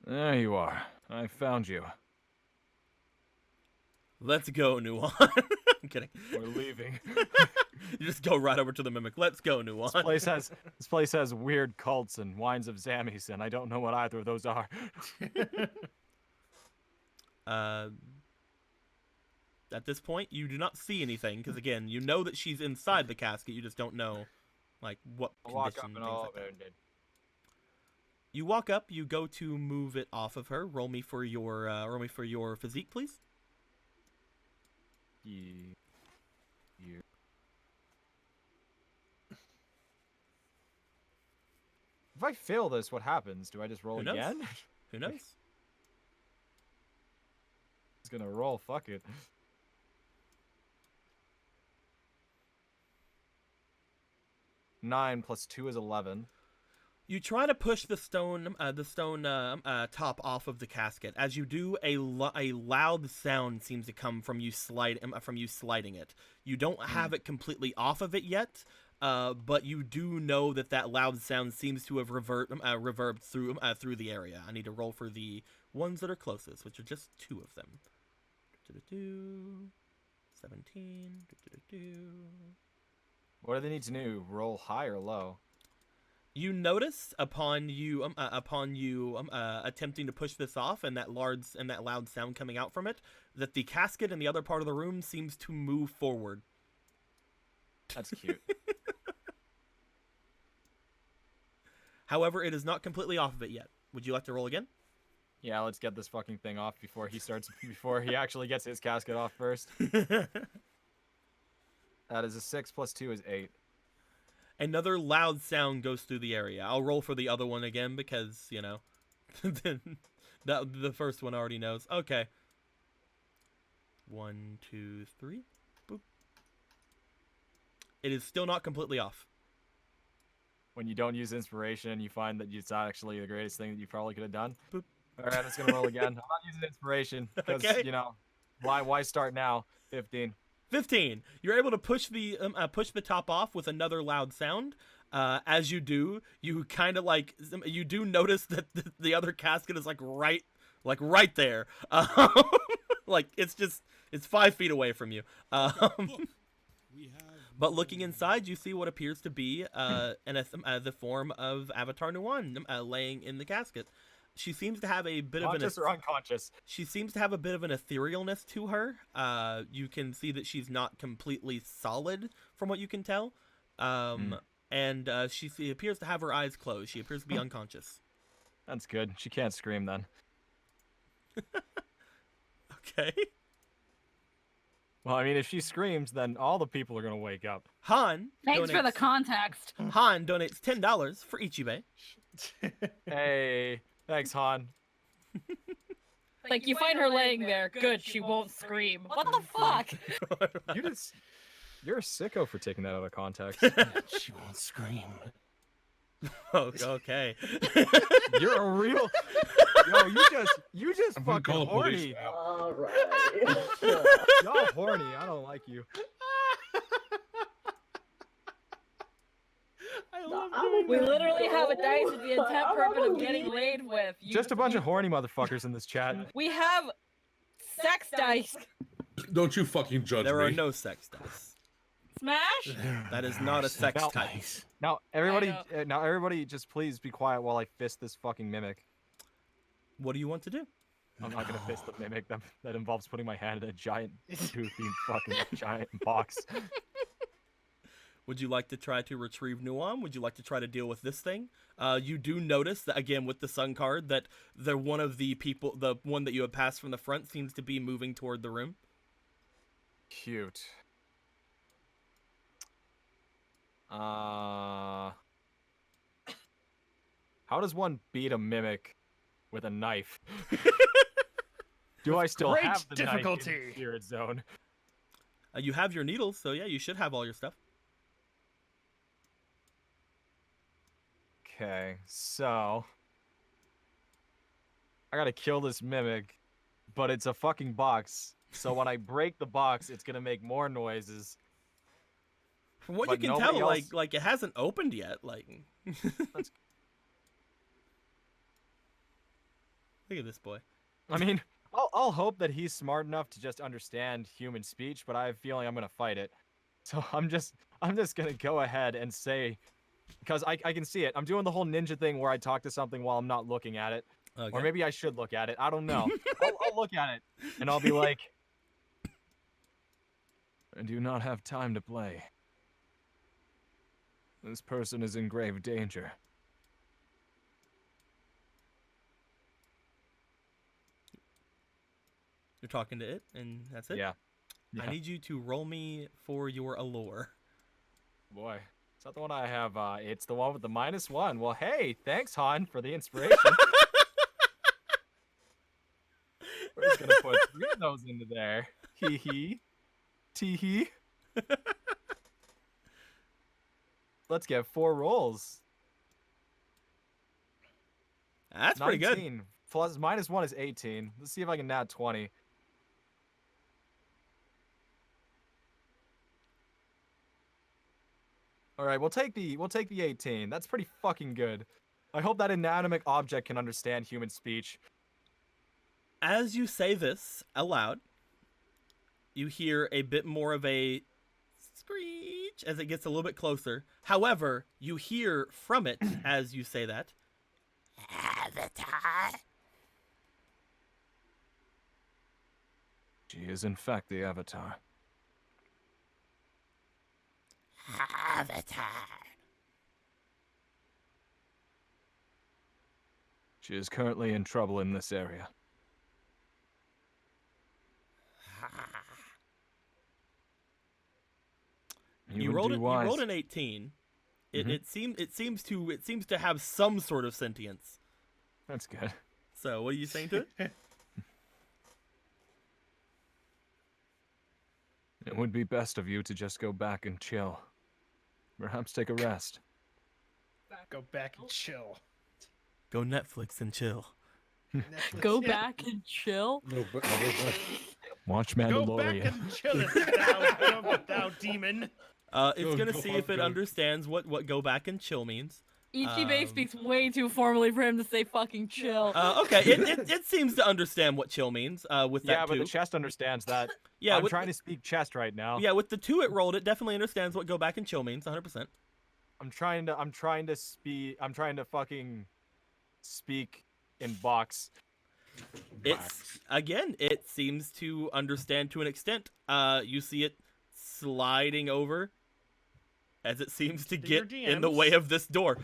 There you are. I found you. Let's go, Nuan. I'm kidding. We're leaving. You just go right over to the mimic. Let's go, Nuan. This place has weird cults and wines of Zammies, and I don't know what either of those are. At this point, you do not see anything because, again, you know that she's inside the casket. You just don't know, like, what I'll walk condition. up and things all like that. You walk up. You go to move it off of her. Roll me for your physique, please. If I fail this, what happens? Do I just roll Who knows? again? Who knows? It's gonna roll. Fuck it. Nine plus 2 is 11. You try to push the stone top off of the casket. As you do, a loud sound seems to come from you sliding it. You don't have it completely off of it yet, but you do know that loud sound seems to have reverbed through the area. I need to roll for the ones that are closest, which are just 2 of them. 17. What do they need to do? Roll high or low? You notice upon you attempting to push this off and that loud sound coming out from it, that the casket in the other part of the room seems to move forward. That's cute. However, it is not completely off of it yet. Would you like to roll again? Yeah, let's get this fucking thing off before he actually gets his casket off first. That is a 6 plus 2 is 8. Another loud sound goes through the area. I'll roll for the other one again because, you know, the first one already knows. Okay. 1, 2, 3. Boop. It is still not completely off. When you don't use inspiration, you find that it's not actually the greatest thing that you probably could have done. Boop. All right, it's gonna roll again. I'm not using inspiration because Okay. you know why start now? 15. 15. You're able to push the top off with another loud sound. As you do, you kind of like you do notice that the other casket is like right there. Like it's 5 feet away from you. But looking inside, you see what appears to be the form of Avatar Nuwan laying in the casket. She seems to have a bit Conscious or unconscious? She seems to have a bit of an etherealness to her. You can see that she's not completely solid, from what you can tell. And she appears to have her eyes closed. She appears to be unconscious. That's good. She can't scream then. Okay. Well, I mean, if she screams, then all the people are gonna wake up. Han. Thanks for the context. Han donates $10 for Ichibei. Hey, thanks, Han. Like, you find her laying there. Good, she won't scream. What the fuck? You're a sicko for taking that out of context. She won't scream. Oh, okay. You're a real. Yo, you just I'm gonna fucking call the police horny. now. All right. Y'all horny. I don't like you. I love We literally have a dice with the intent I'm purpose gonna of getting leave. laid with. Just a bunch of horny motherfuckers in this chat. We have sex dice. Don't you fucking judge There me. are no sex dice. Smash? That is not a sex Now- type. Now everybody, just please be quiet while I fist this fucking mimic. What do you want to do? I'm not gonna fist the mimic. That involves putting my hand in a giant, toothy fucking giant box. Would you like to try to retrieve Nuam? Would you like to try to deal with this thing? You do notice that, again, with the sun card, that the one that you have passed from the front seems to be moving toward the room. Cute. How does one beat a mimic with a knife? Do I still great have the difficulty. knife in the spirit zone? You have your needles, so yeah, you should have all your stuff. Okay, so I gotta kill this mimic, but it's a fucking box. So when I break the box, it's gonna make more noises. From what But you can nobody tell, else- like it hasn't opened yet. Like, That's- look at this boy. I mean, I'll hope that he's smart enough to just understand human speech, but I have a feeling I'm gonna fight it. So I'm just gonna go ahead and say, because I can see it. I'm doing the whole ninja thing where I talk to something while I'm not looking at it, Okay. or maybe I should look at it. I don't know. I'll look at it and I'll be like, I do not have time to play. This person is in grave danger. You're talking to it, and that's it. Yeah. I need you to roll me for your allure. Boy, it's not the one I have. It's the one with the -1. Well, hey, thanks, Han, for the inspiration. We're just gonna put 3 of those into there. Hee hee. Tee hee. Let's get 4 rolls. That's pretty good. 19. Plus -1 is 18. Let's see if I can nat 20. All right, we'll take the 18. That's pretty fucking good. I hope that inanimate object can understand human speech. As you say this aloud, you hear a bit more of a screech as it gets a little bit closer. However, you hear from it as you say that, Avatar. She is in fact the Avatar. Avatar. She is currently in trouble in this area. You would rolled do it. You wise. rolled an 18. Mhm. It seems to have some sort of sentience. That's good. So, what are you saying to it? It would be best of you to just go back and chill. Perhaps take a rest. Go back and chill. Go Netflix and chill. Go back and chill. No, but Watch Go Mandalorian. back and chill it, thou demon. It's Go- gonna go see fuck if it go. understands what go back and chill means. Ichibei Um, speaks way too formally for him to say fucking chill. Okay, it seems to understand what chill means. With that Yeah, but two. the chest understands that. Yeah, I'm with trying to speak chest right now. yeah, with the 2 it rolled, it definitely understands what go back and chill means, 100%. I'm trying to fucking speak in box. It's again, it seems to understand to an extent. You see it sliding over as it seems to To your get in the way DMs. of this door.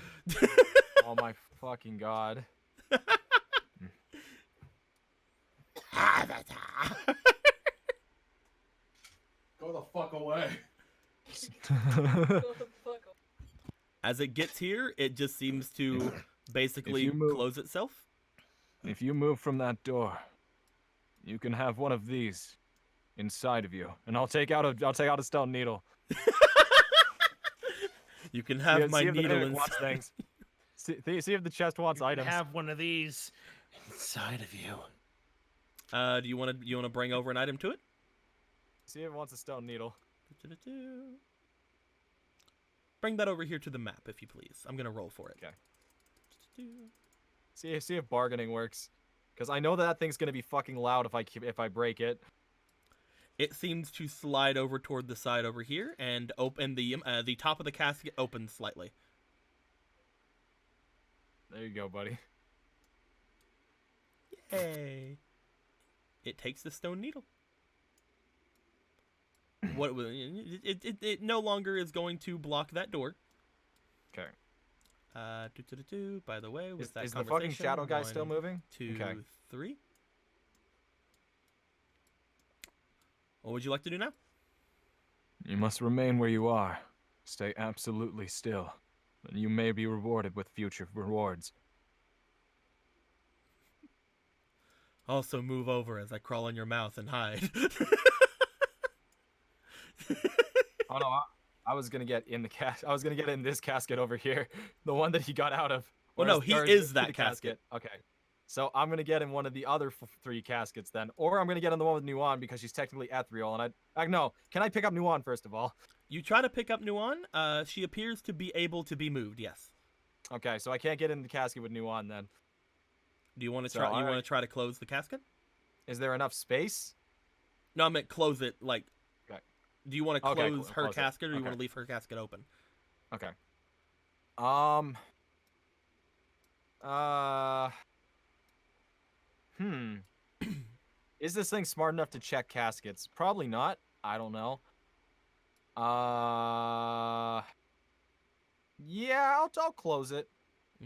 Oh my fucking god. Go the fuck away. As it gets here, it just seems to basically you move- close itself. If you move from that door, you can have one of these inside of you, and I'll take out a stone needle. You can have my see if the needle mimic wants inside. things. See if the chest wants You can items. have one of these inside of you. Do you want to bring over an item to it? See if it wants a stone needle. Bring that over here to the map, if you please. I'm gonna roll for it. Okay. See if bargaining works, because I know that thing's gonna be fucking loud if I break it. It seems to slide over toward the side over here and open the top of the casket opens slightly. There you go, buddy. Yay! It takes the stone needle. It no longer is going to block that door. Okay. By the way, with that Is the fucking conversation, shadow guy still 1, moving? 2, Okay. 3. What would you like to do now? You must remain where you are. Stay absolutely still, and you may be rewarded with future rewards. Also move over as I crawl in your mouth and hide. Oh no, I was gonna get in the I was gonna get in this casket over here, the one that he got out of. Well, no, Whereas- he or is the that casket. Okay, so I'm gonna get in one of the other 3 caskets then, or I'm gonna get in the one with Nuan because she's technically ethereal, and no. Can I pick up Nuan first of all? You try to pick up Nuan. She appears to be able to be moved. Yes. Okay, so I can't get in the casket with Nuan then. Do you want to So, try? You want alright. to try to close the casket? Is there enough space? No, I meant close it. Like, Okay. do you want to Okay, close her close it. casket, or do you Okay. want to leave her casket open? Okay. Is this thing smart enough to check caskets? Probably not. I don't know. Yeah, I'll close it.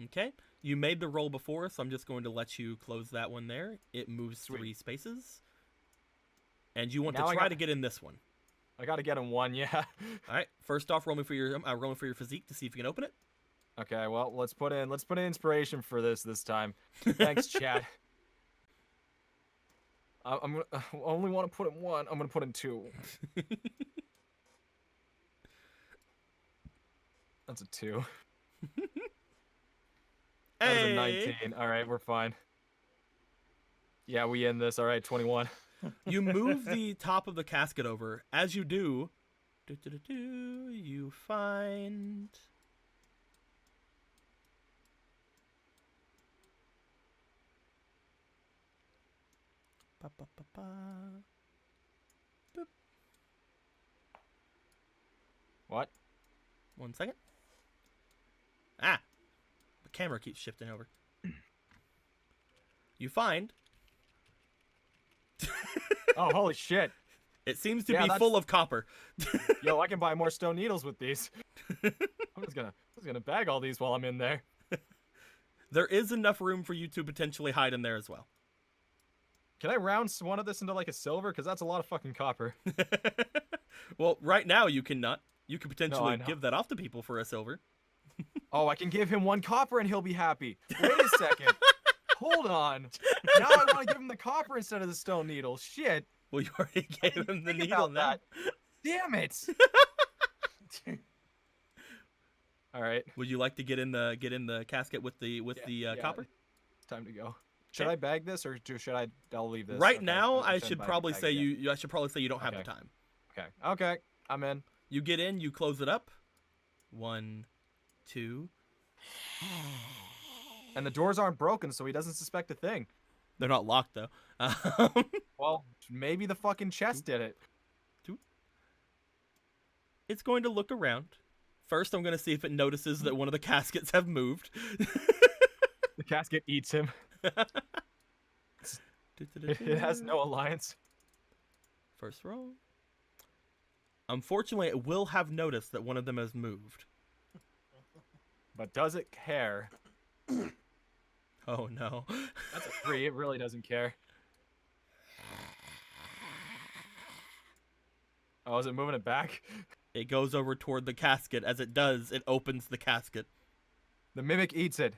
Okay. You made the roll before, so I'm just going to let you close that one there. It moves Sweet. 3 spaces. And you want Now to I try got- to get in this one. I gotta get in one, yeah. All right. First off, roll me for your physique to see if you can open it. Okay, well, let's put in inspiration for this time. Thanks, chat. I'm gonna I only want to put in 1. I'm gonna put in 2. That's a 2. That was a 19. All right, we're fine. Yeah, we end this. All right, 21. You move the top of the casket over. As you do, you find Boop. What? 1 second. Ah, the camera keeps shifting over. You find Oh, holy shit. it seems to Yeah, be that's- full of copper. Yo, I can buy more stone needles with these. I'm just gonna bag all these while I'm in there. There is enough room for you to potentially hide in there as well. Can I round one of this into like a silver? Because that's a lot of fucking copper. Well, right now you cannot. You could potentially know. give that off to people for a silver. Oh, I can give him 1 copper and he'll be happy. Wait a second. Hold on. Now I want to give him the copper instead of the stone needle. Shit. Well, you already gave him the Think needle about now. that. Damn it. All right. Would you like to get in the casket with the Yeah, copper? It's time to go. Should Okay. I bag this or should I'll leave this? Right Okay, now, I I shouldn't should bag- probably bag say it yet. I should probably say you don't have the Okay. time. Okay. I'm in. You get in, you close it up. 1, 2. And the doors aren't broken, so he doesn't suspect a thing. They're not locked though. Well, maybe the fucking chest did it. It's going to look around. First, I'm going to see if it notices that one of the caskets have moved. The casket eats him. It has no alliance. First roll. Unfortunately, it will have noticed that one of them has moved. But does it care? Oh no. That's a 3. It really doesn't care. Oh, is it moving it back? It goes over toward the casket. As it does, it opens the casket. The mimic eats it.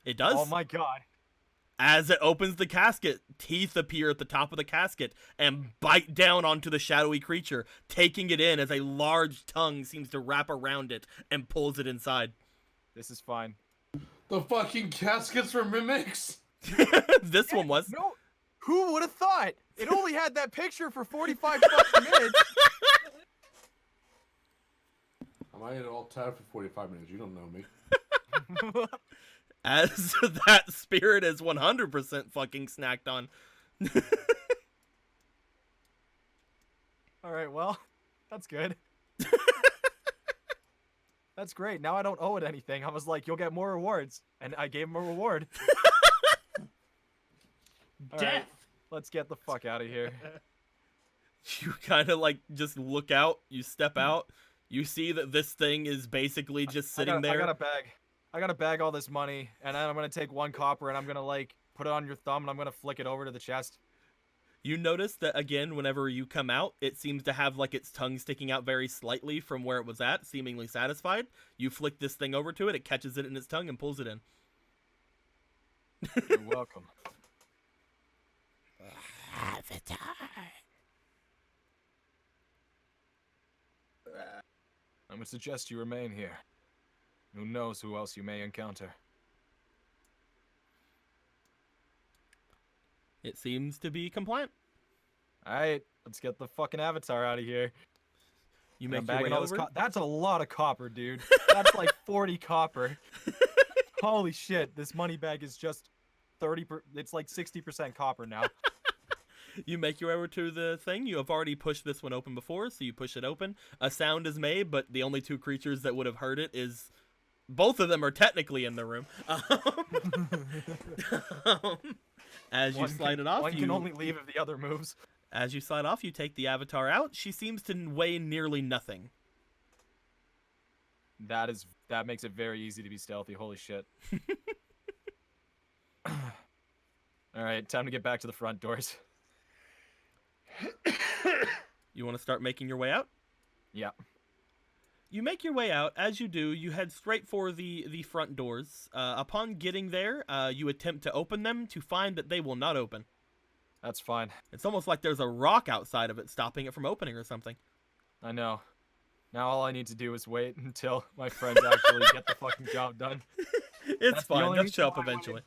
It does. Oh my god. As it opens the casket, teeth appear at the top of the casket and bite down onto the shadowy creature, taking it in as a large tongue seems to wrap around it and pulls it inside. This is fine. The fucking caskets were mimics. This one was. No, who would have thought? It only had that picture for 45 fucking minutes. I might have all tabbed for 45 minutes. You don't know me. As that spirit is 100% fucking snacked on. All right, well, that's good. That's great. Now I don't owe it anything. I was like, you'll get more rewards. And I gave him a reward. All Death. right, let's get the fuck out of here. You kind of like just look out, you step out, you see that this thing is basically just sitting there. I gotta bag all this money, and then I'm gonna take 1 copper and I'm gonna like put it on your thumb and I'm gonna flick it over to the chest. You notice that again, whenever you come out, it seems to have like its tongue sticking out very slightly from where it was at, seemingly satisfied. You flick this thing over to it, it catches it in its tongue and pulls it in. You're welcome. Avatar. I'm gonna suggest you remain here. Who knows who else you may encounter. It seems to be compliant. Alright, let's get the fucking avatar out of here. You And make I'm your way bagging all this over. that's a lot of copper, dude. That's like 40 copper. Holy shit, this money bag is just 30%, it's like 60% copper now. You make your way over to the thing. You have already pushed this one open before, so you push it open. A sound is made, but the only 2 creatures that would have heard it is... Both of them are technically in the room. As you slide it off, One can only leave if the other moves. As you slide off, you take the avatar out. She seems to weigh nearly nothing. That makes it very easy to be stealthy. Holy shit. Alright, time to get back to the front doors. You want to start making your way out? Yeah. You make your way out. As you do, you head straight for the front doors. Upon getting there, you attempt to open them to find that they will not open. That's fine. It's almost like there's a rock outside of it stopping it from opening or something. I know. Now all I need to do is wait until my friends actually get the fucking job done. It's That's the fine. only They'll reason show up why I wanted- eventually.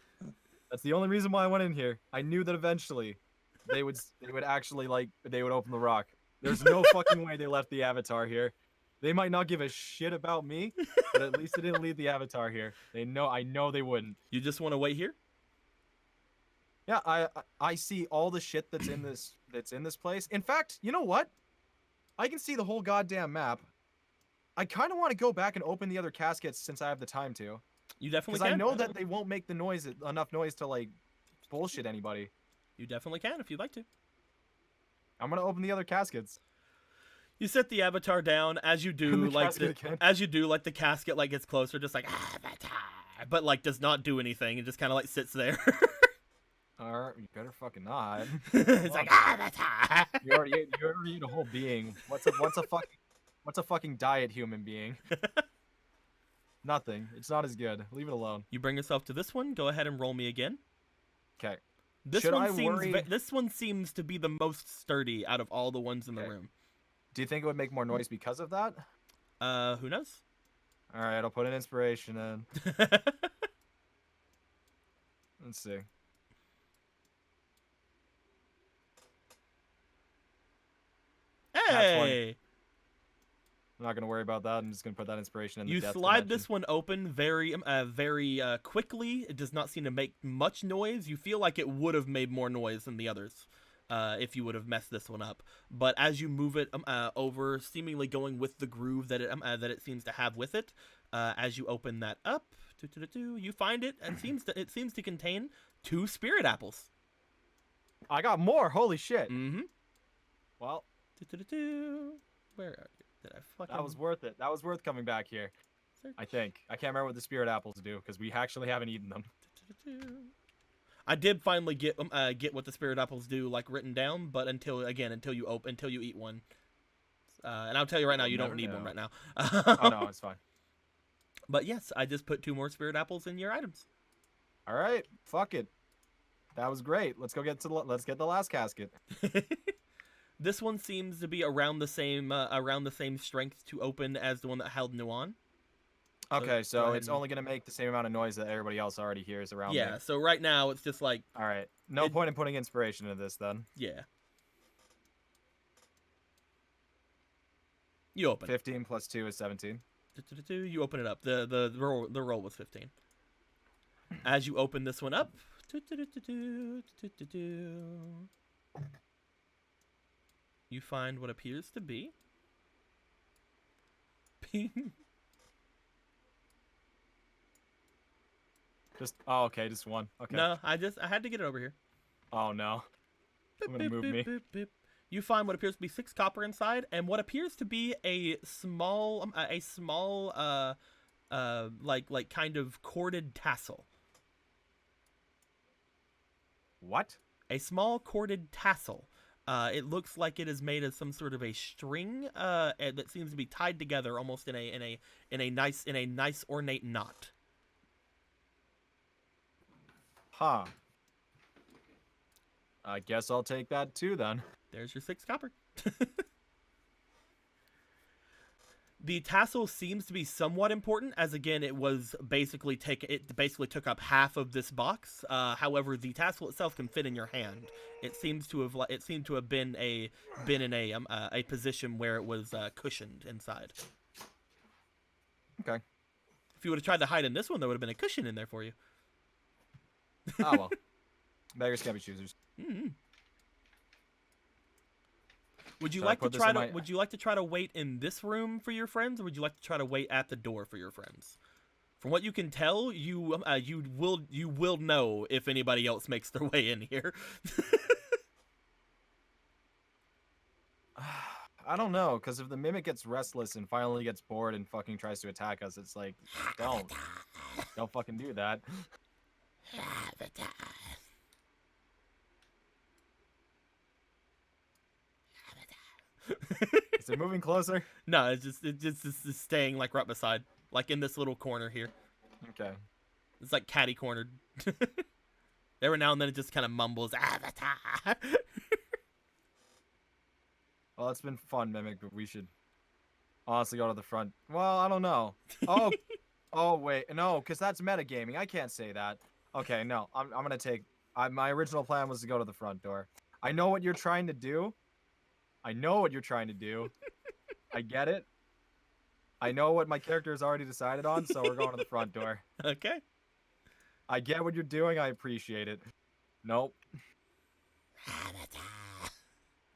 That's the only reason why I went in here. I knew that eventually they would actually they would open the rock. There's no fucking way they left the avatar here. They might not give a shit about me, but at least they didn't leave the avatar here. I know they wouldn't. You just want to wait here? Yeah, I see all the shit that's in this place. In fact, you know what? I can see the whole goddamn map. I kind of want to go back and open the other caskets since I have the time to. You definitely Because can. I know that they won't make the noise enough noise to like bullshit anybody. You definitely can if you'd like to. I'm gonna open the other caskets. You set the avatar down as you do, The like casket again. the casket like gets closer, just like avatar, but like does not do anything. It just kind of like sits there. Alright, you better fucking not. It's like avatar. You already ate a whole being. What's a fucking diet human being? Nothing. It's not as good. Leave it alone. You bring yourself to this one. Go ahead and roll me again. Okay. This Should one I seems worry- this one seems to be the most sturdy out of all the ones in the Okay. room. Do you think it would make more noise because of that? Who knows? Alright, I'll put an inspiration in. Let's see. Hey, I'm not gonna worry about that. I'm just gonna put that inspiration in the You death slide dimension. this one open very quickly. It does not seem to make much noise. You feel like it would have made more noise than the others if you would have messed this one up. But as you move it over, seemingly going with the groove that it seems to have with it, as you open that up, you find it and it seems to contain 2 spirit apples. I got more. Holy shit. Mm-hmm. Well, Where are you? Did I fucking... that was worth it. That was worth coming back here. I think. I can't remember what the spirit apples do because we actually haven't eaten them. I did finally get what the spirit apples do, like written down, but until you eat one, and I'll tell you right now, you don't need one right now. Oh no, it's fine. But yes, I just put 2 more spirit apples in your items. All right, fuck it. That was great. Let's get the last casket. This one seems to be around the same strength to open as the one that held Nuan. Okay, go so ahead it's and- only gonna make the same amount of noise that everybody else already hears around Yeah, me. so right now it's just like, All right. No point in putting inspiration into this then. yeah. You open it. 15 plus 2 is 17. You open it up. The roll was 15. As you open this one up, you find what appears to be Okay, just one. Okay. No, I had to get it over here. Oh no. I'm gonna move me. You find what appears to be 6 copper inside, and what appears to be a small like kind of corded tassel. What? A small corded tassel. It looks like it is made of some sort of a string that seems to be tied together almost in a nice ornate knot. Huh. I guess I'll take that too then. There's your 6 copper. The tassel seems to be somewhat important, as again it basically took up half of this box. However, the tassel itself can fit in your hand. It seemed to have been in a position where it was cushioned inside. Okay. If you would have tried to hide in this one, there would have been a cushion in there for you. Oh well. Beggars can't be choosers. Mm-hmm. Would you Should I like to put this try in to my- Would you like to try to wait in this room for your friends, or would you like to try to wait at the door for your friends? From what you can tell, you will know if anybody else makes their way in here. I don't know, because if the mimic gets restless and finally gets bored and fucking tries to attack us, it's like, don't fucking do that. Is it moving closer? No, it's just staying like right beside, like in this little corner here. Okay. It's like catty cornered. Every now and then it just kind of mumbles Avatar. Well, it's been fun, Mimic, but we should honestly go to the front. Well, I don't know. Oh, wait. No, because that's metagaming. I can't say that. Okay, no. I'm going to take... my original plan was to go to the front door. I know what you're trying to do. I get it. I know what my character has already decided on, so we're going to the front door. Okay. I get what you're doing. I appreciate it. Nope.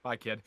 Bye, kid.